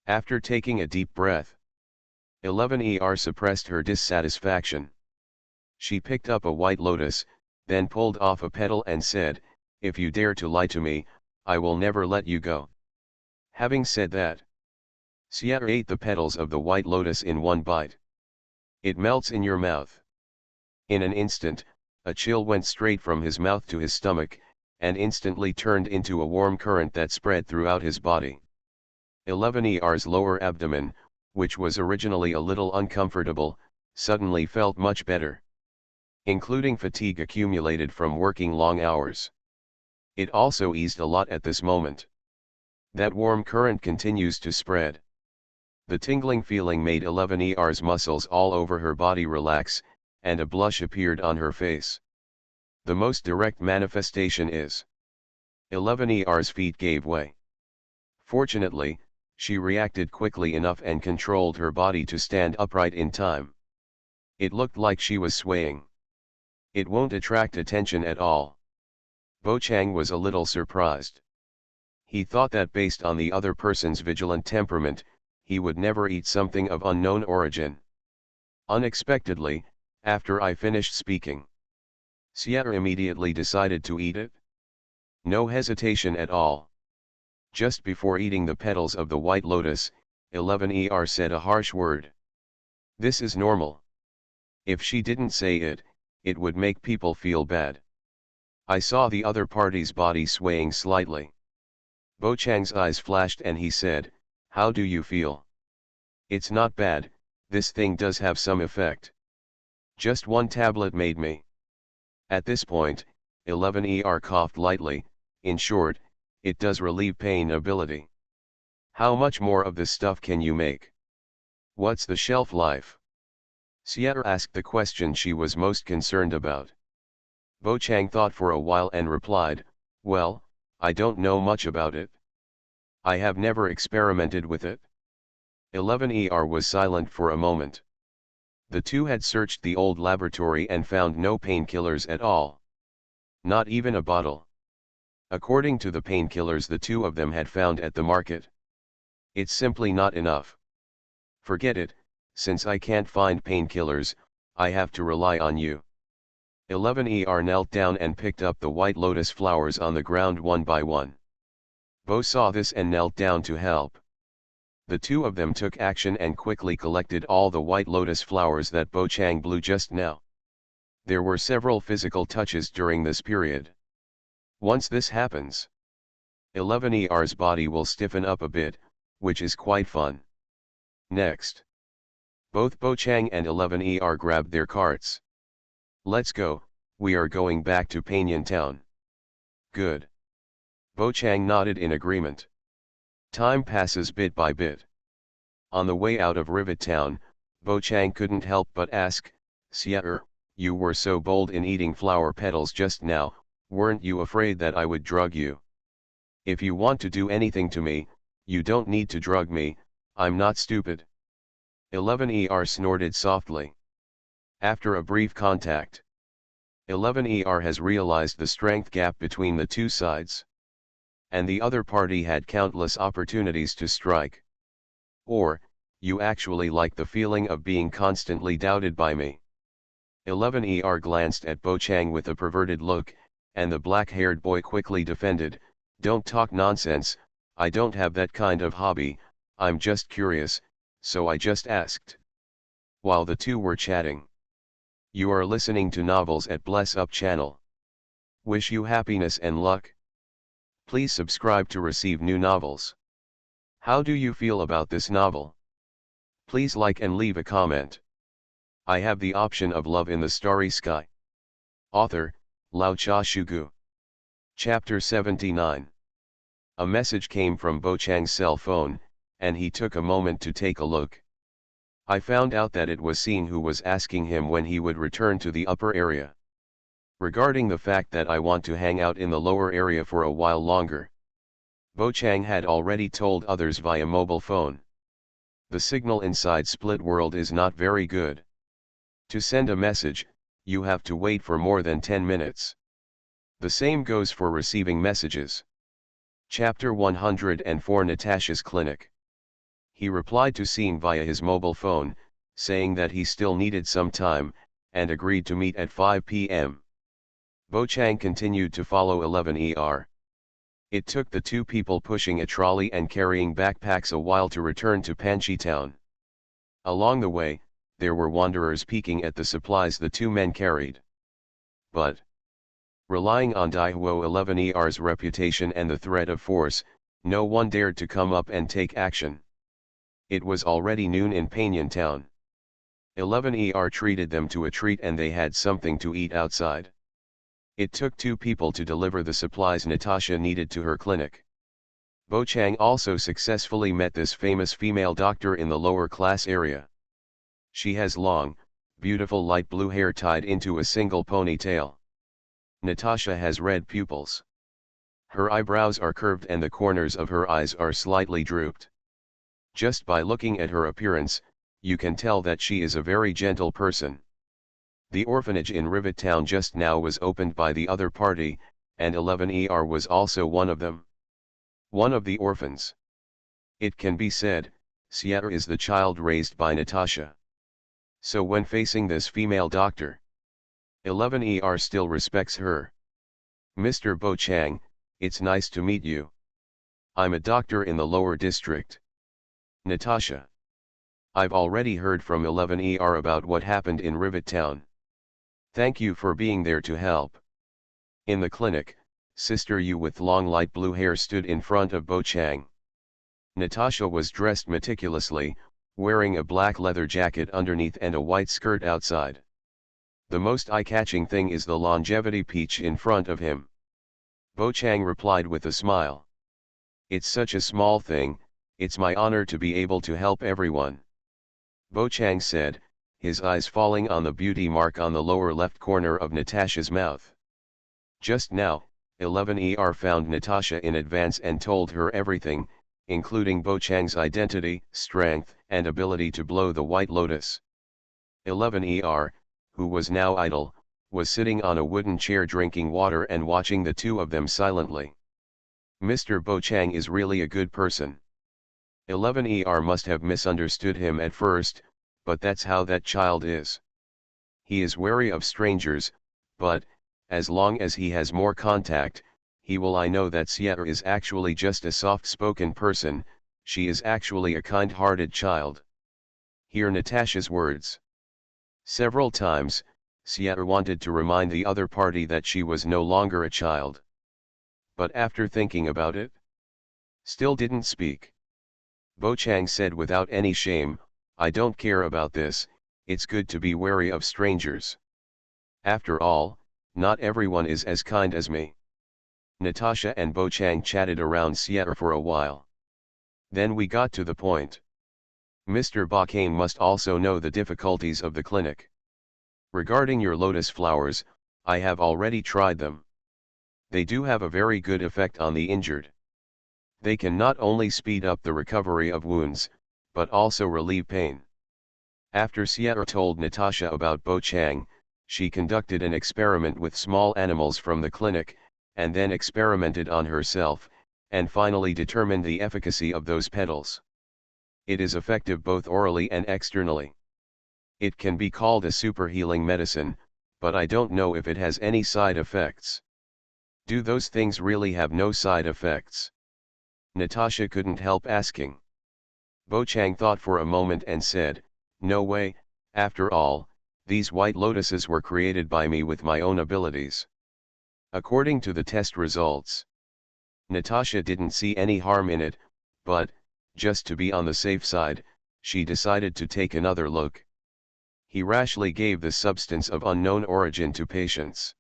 After taking a deep breath, 11ER suppressed her dissatisfaction. She picked up a white lotus, then pulled off a petal and said, "If you dare to lie to me, I will never let you go." Having said that, Sie'r ate the petals of the white lotus in one bite. It melts in your mouth. In an instant, a chill went straight from his mouth to his stomach, and instantly turned into a warm current that spread throughout his body. 11ER's lower abdomen, which was originally a little uncomfortable, suddenly felt much better. Including fatigue accumulated from working long hours. It also eased a lot at this moment. That warm current continues to spread. The tingling feeling made 11ER's muscles all over her body relax, and a blush appeared on her face. The most direct manifestation is 11ER's feet gave way. Fortunately, she reacted quickly enough and controlled her body to stand upright in time. It looked like she was swaying. It won't attract attention at all. Bo Chang was a little surprised. He thought that based on the other person's vigilant temperament, he would never eat something of unknown origin. Unexpectedly, after I finished speaking, Sierra immediately decided to eat it. No hesitation at all. Just before eating the petals of the white lotus, 11ER said a harsh word. This is normal. If she didn't say it, it would make people feel bad. I saw the other party's body swaying slightly. Bo Chang's eyes flashed and he said, "How do you feel?" "It's not bad, this thing does have some effect. Just one tablet made me." At this point, 11ER coughed lightly. "In short, it does relieve pain ability. How much more of this stuff can you make? What's the shelf life?" Sierra asked the question she was most concerned about. Bo Chang thought for a while and replied, "Well, I don't know much about it. I have never experimented with it." 11ER was silent for a moment. The two had searched the old laboratory and found no painkillers at all. Not even a bottle. According to the painkillers the two of them had found at the market. It's simply not enough. "Forget it, since I can't find painkillers, I have to rely on you." 11ER knelt down and picked up the white lotus flowers on the ground one by one. Bo saw this and knelt down to help. The two of them took action and quickly collected all the white lotus flowers that Bo Chang blew just now. There were several physical touches during this period. Once this happens, 11ER's body will stiffen up a bit, which is quite fun. Next, both Bo Chang and 11ER grabbed their carts. "Let's go, we are going back to Panyan Town." "Good." Bo Chang nodded in agreement. Time passes bit by bit. On the way out of Rivet Town, Bo Chang couldn't help but ask, "Sierra, you were so bold in eating flower petals just now, weren't you afraid that I would drug you? If you want to do anything to me, you don't need to drug me, I'm not stupid." 11ER snorted softly. After a brief contact, 11ER has realized the strength gap between the two sides. And the other party had countless opportunities to strike. "Or, you actually like the feeling of being constantly doubted by me?" 11ER glanced at Bo Chang with a perverted look, and the black-haired boy quickly defended, "Don't talk nonsense, I don't have that kind of hobby, I'm just curious, so I just asked." While the two were chatting, "You are listening to Novels at Bless Up channel. Wish you happiness and luck. Please subscribe to receive new novels. How do you feel about this novel? Please like and leave a comment. I have the option of Love in the Starry Sky." Author, Lao Cha Shugu. Chapter 79. A message came from Bo Chang's cell phone, and he took a moment to take a look. I found out that it was Seen who was asking him when he would return to the upper area. Regarding the fact that I want to hang out in the lower area for a while longer. Bo Chang had already told others via mobile phone. The signal inside Split World is not very good. To send a message, you have to wait for more than 10 minutes. The same goes for receiving messages. Chapter 104 Natasha's Clinic. He replied to Seen via his mobile phone, saying that he still needed some time, and agreed to meet at 5 p.m. Bo Chang continued to follow 11ER. It took the two people pushing a trolley and carrying backpacks a while to return to Panchi Town. Along the way, there were wanderers peeking at the supplies the two men carried. But, relying on Daihuo 11ER's reputation and the threat of force, no one dared to come up and take action. It was already noon in Panyan Town. 11ER treated them to a treat and they had something to eat outside. It took two people to deliver the supplies Natasha needed to her clinic. Bo Chang also successfully met this famous female doctor in the lower class area. She has long, beautiful light blue hair tied into a single ponytail. Natasha has red pupils. Her eyebrows are curved and the corners of her eyes are slightly drooped. Just by looking at her appearance, you can tell that she is a very gentle person. The orphanage in Rivet Town just now was opened by the other party, and 11ER was also one of them. One of the orphans. It can be said, Sierra is the child raised by Natasha. So when facing this female doctor, 11ER still respects her. Mr. Bo Chang, it's nice to meet you. I'm a doctor in the lower district. Natasha. I've already heard from 11ER about what happened in Rivet Town. Thank you for being there to help. In the clinic, Sister Yu with long light blue hair stood in front of Bo Chang. Natasha was dressed meticulously, wearing a black leather jacket underneath and a white skirt outside. The most eye-catching thing is the longevity peach in front of him. Bo Chang replied with a smile. It's such a small thing, it's my honor to be able to help everyone. Bo Chang said, his eyes falling on the beauty mark on the lower left corner of Natasha's mouth. Just now, 11ER found Natasha in advance and told her everything, including Bo Chang's identity, strength, and ability to blow the White Lotus. 11ER, who was now idle, was sitting on a wooden chair drinking water and watching the two of them silently. Mr. Bo Chang is really a good person. 11ER must have misunderstood him at first, but that's how that child is. He is wary of strangers, but, as long as he has more contact, I know that Sierra is actually just a soft-spoken person, she is actually a kind-hearted child. Hear Natasha's words. Several times, Sierra wanted to remind the other party that she was no longer a child. But after thinking about it, still didn't speak. Bo Chang said without any shame, I don't care about this, it's good to be wary of strangers. After all, not everyone is as kind as me. Natasha and Bo Chang chatted around Sierra for a while. Then we got to the point. Mr. Ba Kane must also know the difficulties of the clinic. Regarding your lotus flowers, I have already tried them. They do have a very good effect on the injured. They can not only speed up the recovery of wounds, but also relieve pain. After Sierra told Natasha about Bo Chang, she conducted an experiment with small animals from the clinic, and then experimented on herself, and finally determined the efficacy of those petals. It is effective both orally and externally. It can be called a super healing medicine, but I don't know if it has any side effects. Do those things really have no side effects? Natasha couldn't help asking. Bo Chang thought for a moment and said, no way, after all, these white lotuses were created by me with my own abilities. According to the test results, Natasha didn't see any harm in it, but, just to be on the safe side, she decided to take another look. He rashly gave the substance of unknown origin to patients.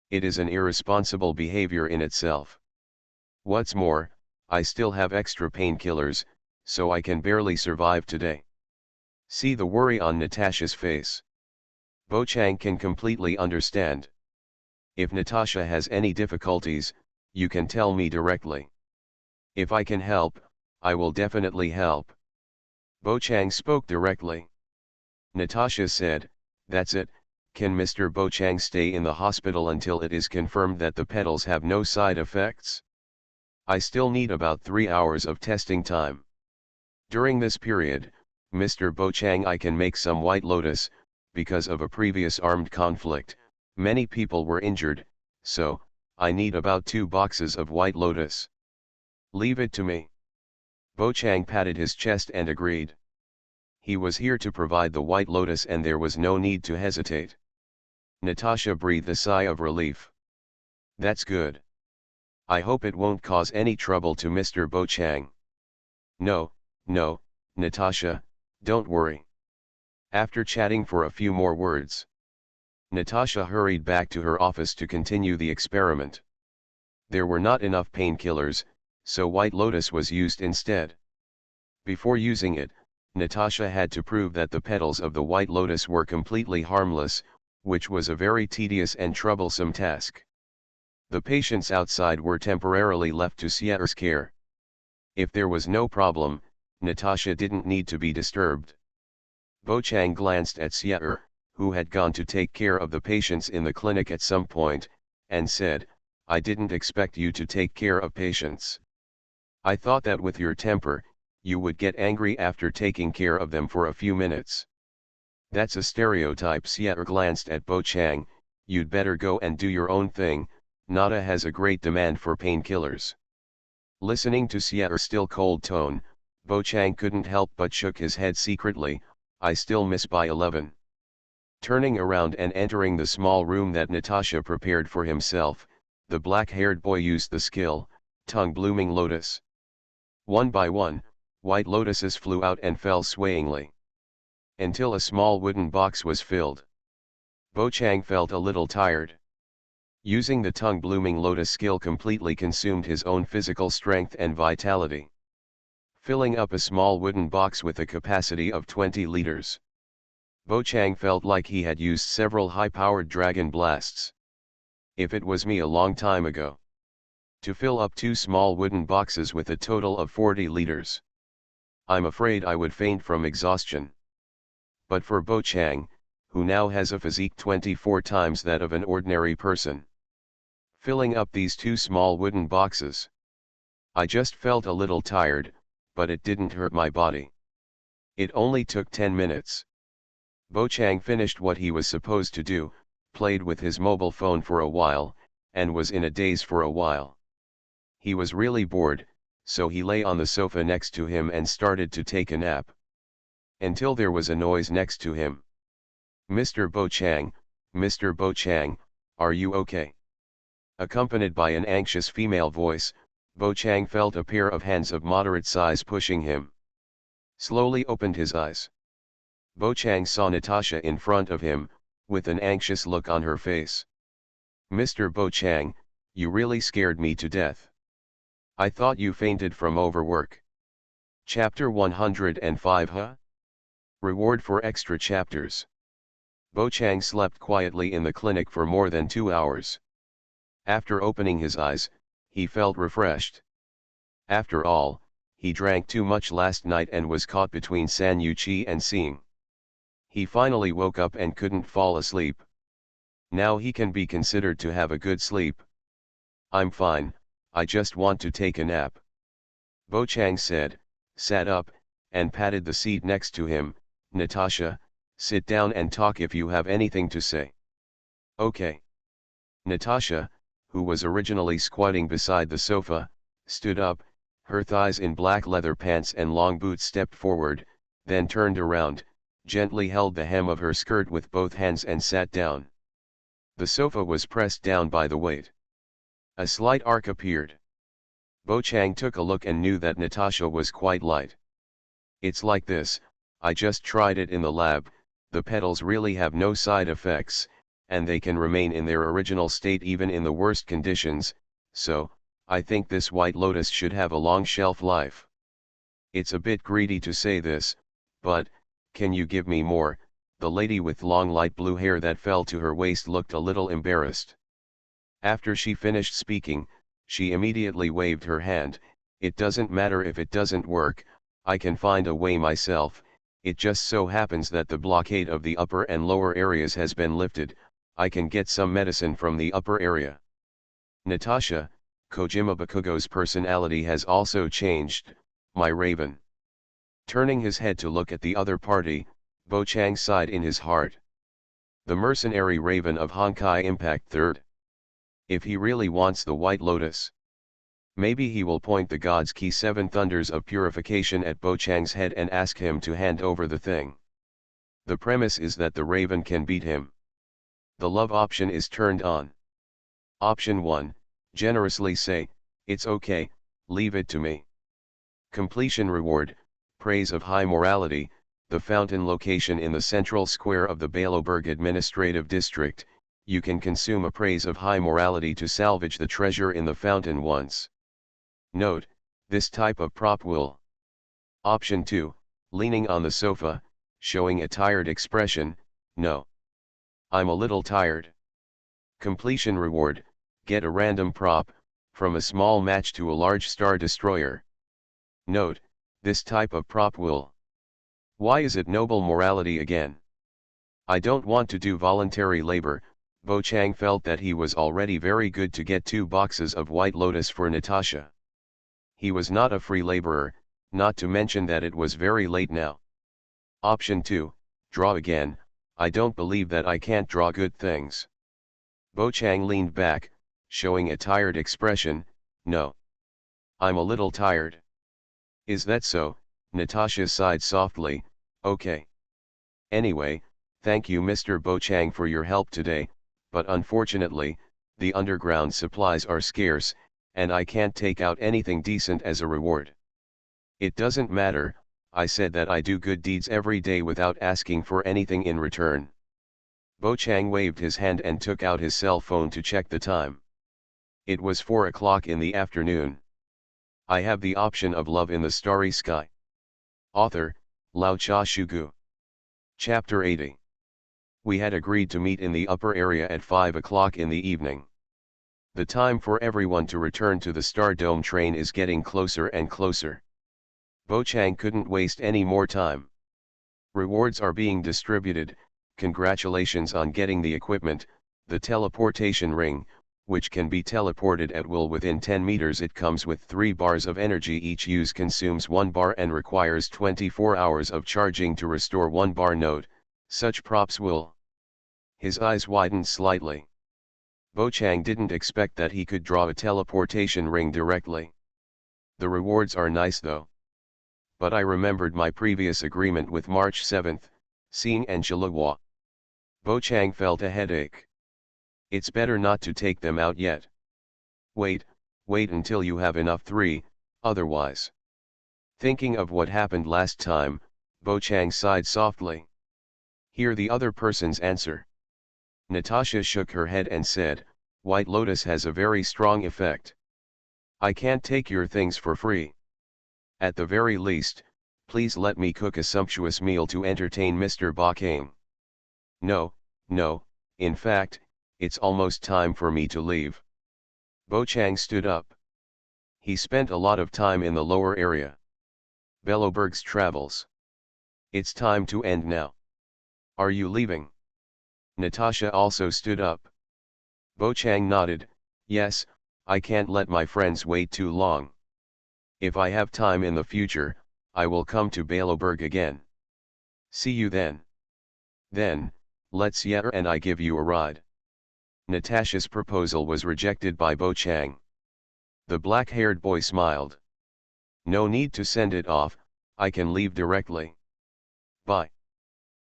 It is an irresponsible behavior in itself. What's more, I still have extra painkillers, so I can barely survive today. See the worry on Natasha's face. Bo Chang can completely understand. If Natasha has any difficulties, you can tell me directly. If I can help, I will definitely help. Bo Chang spoke directly. Natasha said, that's it, can Mr. Bo Chang stay in the hospital until it is confirmed that the petals have no side effects? I still need about 3 hours of testing time. During this period, Mr. Bo Chang, I can make some white lotus, because of a previous armed conflict, many people were injured, so, I need about 2 boxes of white lotus. Leave it to me. Bo Chang patted his chest and agreed. He was here to provide the white lotus and there was no need to hesitate. Natasha breathed a sigh of relief. That's good. I hope it won't cause any trouble to Mr. Bo Chang. No, Natasha, don't worry. After chatting for a few more words, Natasha hurried back to her office to continue the experiment. There were not enough painkillers, so white lotus was used instead. Before using it, Natasha had to prove that the petals of the white lotus were completely harmless, which was a very tedious and troublesome task. The patients outside were temporarily left to Sierra's care. If there was no problem, Natasha didn't need to be disturbed. Bo Chang glanced at Sierra, who had gone to take care of the patients in the clinic at some point, and said, "I didn't expect you to take care of patients. I thought that with your temper, you would get angry after taking care of them for a few minutes." "That's a stereotype." Sierra glanced at Bo Chang. "You'd better go and do your own thing. Nada has a great demand for painkillers." Listening to Sierra's still cold tone, Bo Chang couldn't help but shook his head secretly. "I still miss by 11. Turning around and entering the small room that Natasha prepared for himself, the black-haired boy used the skill, Tongue Blooming Lotus. One by one, white lotuses flew out and fell swayingly, until a small wooden box was filled. Bo Chang felt a little tired. Using the Tongue Blooming Lotus skill completely consumed his own physical strength and vitality, filling up a small wooden box with a capacity of 20 liters. Bo Chang felt like he had used several high-powered dragon blasts. If it was me a long time ago, to fill up 2 small wooden boxes with a total of 40 liters, I'm afraid I would faint from exhaustion. But for Bo Chang, who now has a physique 24 times that of an ordinary person, filling up these 2 small wooden boxes, I just felt a little tired, but it didn't hurt my body. It only took 10 minutes. Bo Chang finished what he was supposed to do, played with his mobile phone for a while, and was in a daze for a while. He was really bored, so he lay on the sofa next to him and started to take a nap. Until there was a noise next to him. "Mr. Bo Chang, Mr. Bo Chang, are you okay?" Accompanied by an anxious female voice, Bo Chang felt a pair of hands of moderate size pushing him. Slowly opened his eyes. Bo Chang saw Natasha in front of him, with an anxious look on her face. "Mr. Bo Chang, you really scared me to death. I thought you fainted from overwork." Chapter 105. Huh? Reward for extra chapters. Bo Chang slept quietly in the clinic for more than 2 hours. After opening his eyes, he felt refreshed. After all, he drank too much last night and was caught between San Yu Chi and seeing. He finally woke up and couldn't fall asleep. Now he can be considered to have a good sleep. "I'm fine, I just want to take a nap," Bo Chang said, sat up, and patted the seat next to him. "Natasha, sit down and talk if you have anything to say." "Okay." Natasha, who was originally squatting beside the sofa, stood up, her thighs in black leather pants and long boots, stepped forward, then turned around, gently held the hem of her skirt with both hands and sat down. The sofa was pressed down by the weight. A slight arc appeared. Bo Chang took a look and knew that Natasha was quite light. "It's like this, I just tried it in the lab, the petals really have no side effects, and they can remain in their original state even in the worst conditions, so, I think this white lotus should have a long shelf life. It's a bit greedy to say this, but, can you give me more?" The lady with long light blue hair that fell to her waist looked a little embarrassed. After she finished speaking, she immediately waved her hand. "It doesn't matter if it doesn't work, I can find a way myself. It just so happens that the blockade of the upper and lower areas has been lifted. I can get some medicine from the upper area." Natasha, Kojima Bakugo's personality has also changed, my raven. Turning his head to look at the other party, Bo Chang sighed in his heart. The mercenary raven of Honkai Impact 3rd. If he really wants the White Lotus, maybe he will point the God's Key 7 Thunders of Purification at Bo Chang's head and ask him to hand over the thing. The premise is that the raven can beat him. The love option is turned on. Option 1, generously say, "It's okay, leave it to me." Completion reward, praise of high morality, the fountain location in the central square of the Baloberg administrative district. You can consume a praise of high morality to salvage the treasure in the fountain once. Note, this type of prop will. Option 2, leaning on the sofa, showing a tired expression, no. I'm a little tired. Completion reward, Get a random prop, from a small match to a large star destroyer. Note, this type of prop will. Why is it noble morality again? I don't want to do voluntary labor. Bo Chang felt that he was already very good to get 2 boxes of White Lotus for Natasha. He was not a free laborer, not to mention that it was very late now. Option 2, draw again. I don't believe that I can't draw good things. Bo Chang leaned back, showing a tired expression. No. I'm a little tired. Is that so? Natasha sighed softly. Okay. Anyway, thank you Mr. Bo Chang for your help today, but unfortunately, the underground supplies are scarce, and I can't take out anything decent as a reward. It doesn't matter, I said that I do good deeds every day without asking for anything in return. Bo Chang waved his hand and took out his cell phone to check the time. It was 4 o'clock in the afternoon. I have the option of love in the starry sky. Author, Lao Cha Shugu. Chapter 80. We had agreed to meet in the upper area at 5 o'clock in the evening. The time for everyone to return to the Star Dome train is getting closer and closer. Bo Chang couldn't waste any more time. Rewards are being distributed. Congratulations on getting the equipment, the teleportation ring, which can be teleported at will within 10 meters. It comes with 3 bars of energy. Each use consumes 1 bar and requires 24 hours of charging to restore 1 bar. Note, such props will. His eyes widened slightly. Bo Chang didn't expect that he could draw a teleportation ring directly. The rewards are nice though. But I remembered my previous agreement with March 7th, Sing and Shilahua. Bo Chang felt a headache. It's better not to take them out yet. Wait until you have enough 3, otherwise. Thinking of what happened last time, Bo Chang sighed softly. Hear the other person's answer. Natasha shook her head and said, White Lotus has a very strong effect. I can't take your things for free. At the very least, please let me cook a sumptuous meal to entertain Mr. BasedonaVideoGame. No, in fact, it's almost time for me to leave. Bo Chang stood up. He spent a lot of time in the lower area. Belloberg's travels. It's time to end now. Are you leaving? Natasha also stood up. Bo Chang nodded. Yes, I can't let my friends wait too long. If I have time in the future, I will come to Belloberg again. See you then. Then, let's and I give you a ride. Natasha's proposal was rejected by Bo Chang. The black-haired boy smiled. No need to send it off, I can leave directly. Bye.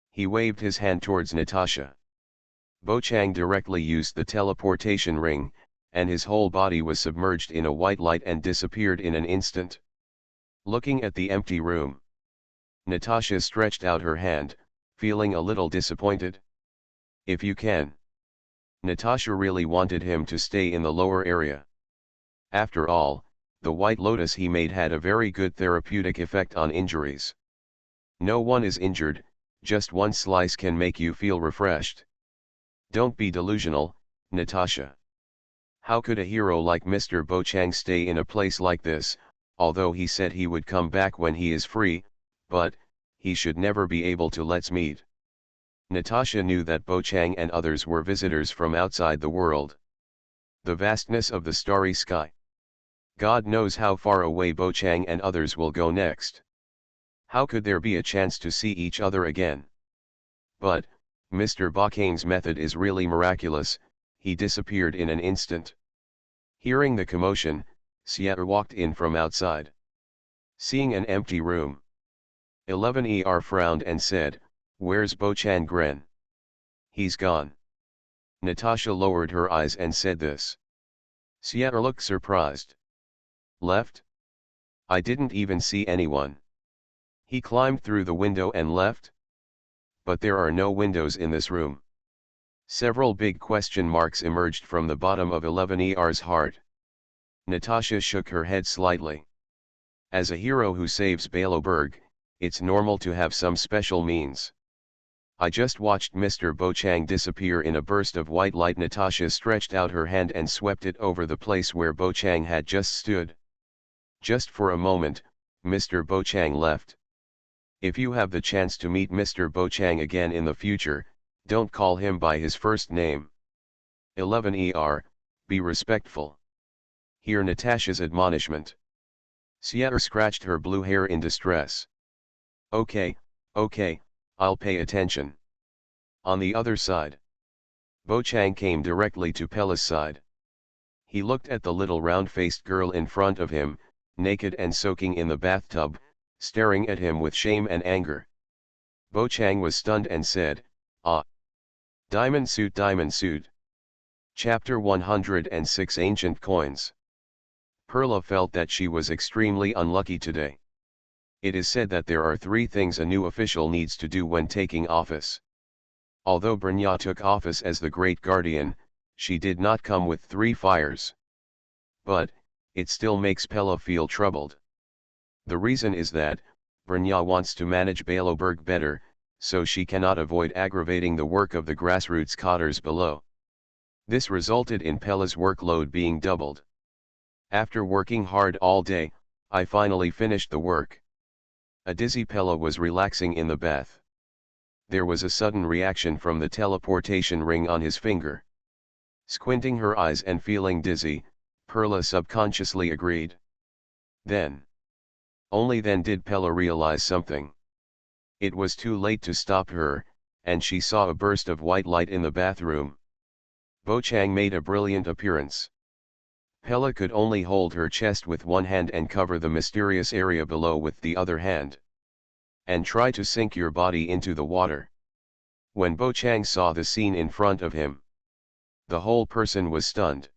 He waved his hand towards Natasha. Bo Chang directly used the teleportation ring, and his whole body was submerged in a white light and disappeared in an instant. Looking at the empty room, Natasha stretched out her hand, feeling a little disappointed. If you can. Natasha really wanted him to stay in the lower area. After all, the White Lotus he made had a very good therapeutic effect on injuries. No one is injured, just 1 slice can make you feel refreshed. Don't be delusional, Natasha. How could a hero like Mr. Bo Chang stay in a place like this, although he said he would come back when he is free, but, he should never be able to let's meet. Natasha knew that Bo Chang and others were visitors from outside the world. The vastness of the starry sky. God knows how far away Bo Chang and others will go next. How could there be a chance to see each other again? But, Mr. BasedonaVideoGame's method is really miraculous. He disappeared in an instant. Hearing the commotion, Sierra walked in from outside. Seeing an empty room, 11ER frowned and said, Where's Bo Chang Gren? He's gone. Natasha lowered her eyes and said this. Sierra looked surprised. Left? I didn't even see anyone. He climbed through the window and left? But there are no windows in this room. Several big question marks emerged from the bottom of 11ER's heart. Natasha shook her head slightly. As a hero who saves Belloberg, it's normal to have some special means. I just watched Mr. Bo Chang disappear in a burst of white light. Natasha stretched out her hand and swept it over the place where Bo Chang had just stood. Just for a moment, Mr. Bo Chang left. If you have the chance to meet Mr. Bo Chang again in the future, don't call him by his first name. 11 Be respectful. Hear Natasha's admonishment. Sierra scratched her blue hair in distress. Okay, I'll pay attention. On the other side, Bo Chang came directly to Pella's side. He looked at the little round-faced girl in front of him, naked and soaking in the bathtub, staring at him with shame and anger. Bo Chang was stunned and said, "Ah. Diamond suit, diamond suit." Chapter 106 Ancient Coins. Perla felt that she was extremely unlucky today. It is said that there are 3 things a new official needs to do when taking office. Although Brynja took office as the Great Guardian, she did not come with 3 fires. But, it still makes Pella feel troubled. The reason is that, Brynja wants to manage Baloberg better, so she cannot avoid aggravating the work of the grassroots cotters below. This resulted in Pella's workload being doubled. After working hard all day, I finally finished the work. A dizzy Pella was relaxing in the bath. There was a sudden reaction from the teleportation ring on his finger. Squinting her eyes and feeling dizzy, Perla subconsciously agreed. Then, only then did Pella realize something. It was too late to stop her, and she saw a burst of white light in the bathroom. Bo Chang made a brilliant appearance. Pella could only hold her chest with one hand and cover the mysterious area below with the other hand. And try to sink your body into the water. When Bo Chang saw the scene in front of him, the whole person was stunned.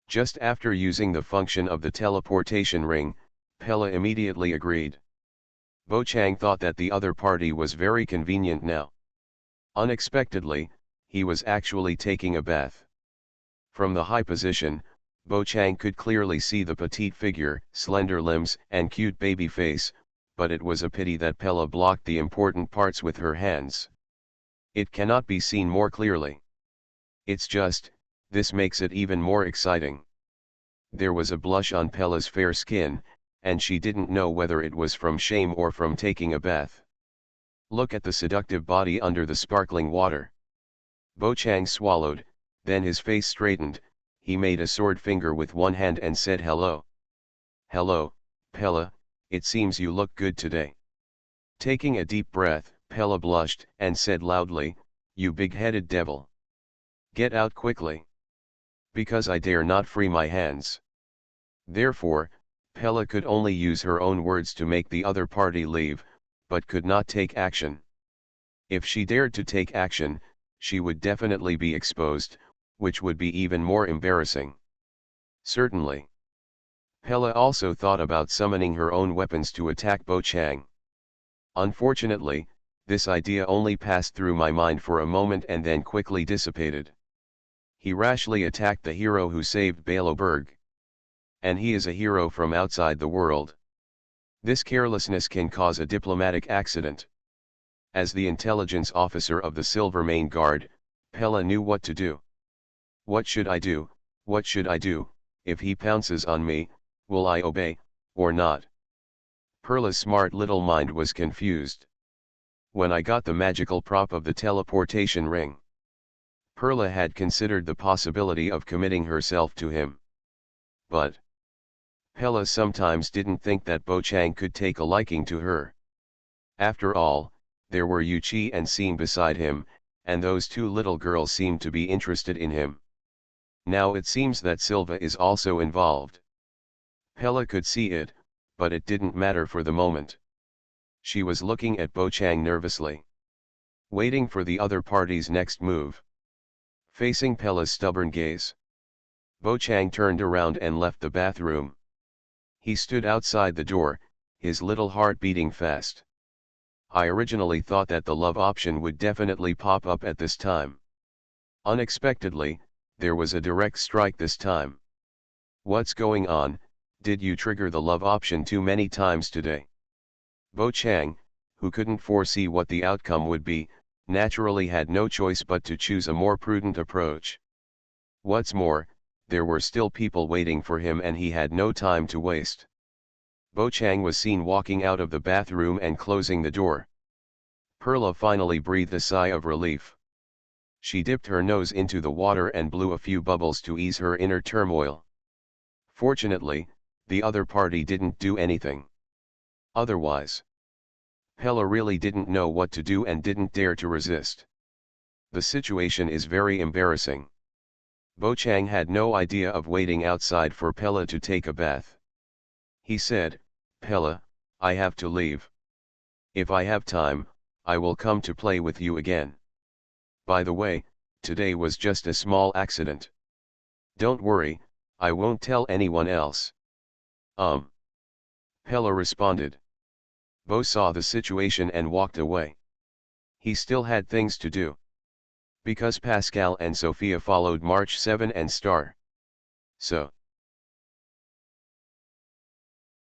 Just after using the function of the teleportation ring, Pella immediately agreed. Bo Chang thought that the other party was very convenient now. Unexpectedly, he was actually taking a bath. From the high position, Bo Chang could clearly see the petite figure, slender limbs, and cute baby face, but it was a pity that Pella blocked the important parts with her hands. It cannot be seen more clearly. It's just, this makes it even more exciting. There was a blush on Pella's fair skin, and she didn't know whether it was from shame or from taking a bath. Look at the seductive body under the sparkling water. Bo Chang swallowed, then his face straightened. He made a sword finger with one hand and said hello. Hello, Pella, it seems you look good today. Taking a deep breath, Pella blushed and said loudly, "You big-headed devil. Get out quickly. Because I dare not free my hands." Therefore, Pella could only use her own words to make the other party leave, but could not take action. If she dared to take action, she would definitely be exposed, which would be even more embarrassing. Certainly. Pella also thought about summoning her own weapons to attack Bo Chang. Unfortunately, this idea only passed through my mind for a moment and then quickly dissipated. He rashly attacked the hero who saved Baloberg. And he is a hero from outside the world. This carelessness can cause a diplomatic accident. As the intelligence officer of the Silvermane Guard, Pella knew what to do. What should I do? What should I do? If he pounces on me, will I obey, or not? Perla's smart little mind was confused. When I got the magical prop of the teleportation ring, Perla had considered the possibility of committing herself to him. But Pella sometimes didn't think that Bo Chang could take a liking to her. After all, there were Yuchi and Seem beside him, and those 2 little girls seemed to be interested in him. Now it seems that Silva is also involved. Pella could see it, but it didn't matter for the moment. She was looking at Bo Chang nervously, waiting for the other party's next move. Facing Pella's stubborn gaze, Bo Chang turned around and left the bathroom. He stood outside the door, his little heart beating fast. I originally thought that the love option would definitely pop up at this time. Unexpectedly, there was a direct strike this time. What's going on? Did you trigger the love option too many times today? Bo Chang, who couldn't foresee what the outcome would be, naturally had no choice but to choose a more prudent approach. What's more, there were still people waiting for him and he had no time to waste. Bo Chang was seen walking out of the bathroom and closing the door. Perla finally breathed a sigh of relief. She dipped her nose into the water and blew a few bubbles to ease her inner turmoil. Fortunately, the other party didn't do anything. Otherwise, Pella really didn't know what to do and didn't dare to resist. The situation is very embarrassing. Bo Chang had no idea of waiting outside for Pella to take a bath. He said, "Pella, I have to leave. If I have time, I will come to play with you again. By the way, today was just a small accident. Don't worry, I won't tell anyone else." Pella responded. Bo saw the situation and walked away. He still had things to do. Because Pascal and Sophia followed March 7 and Star. So,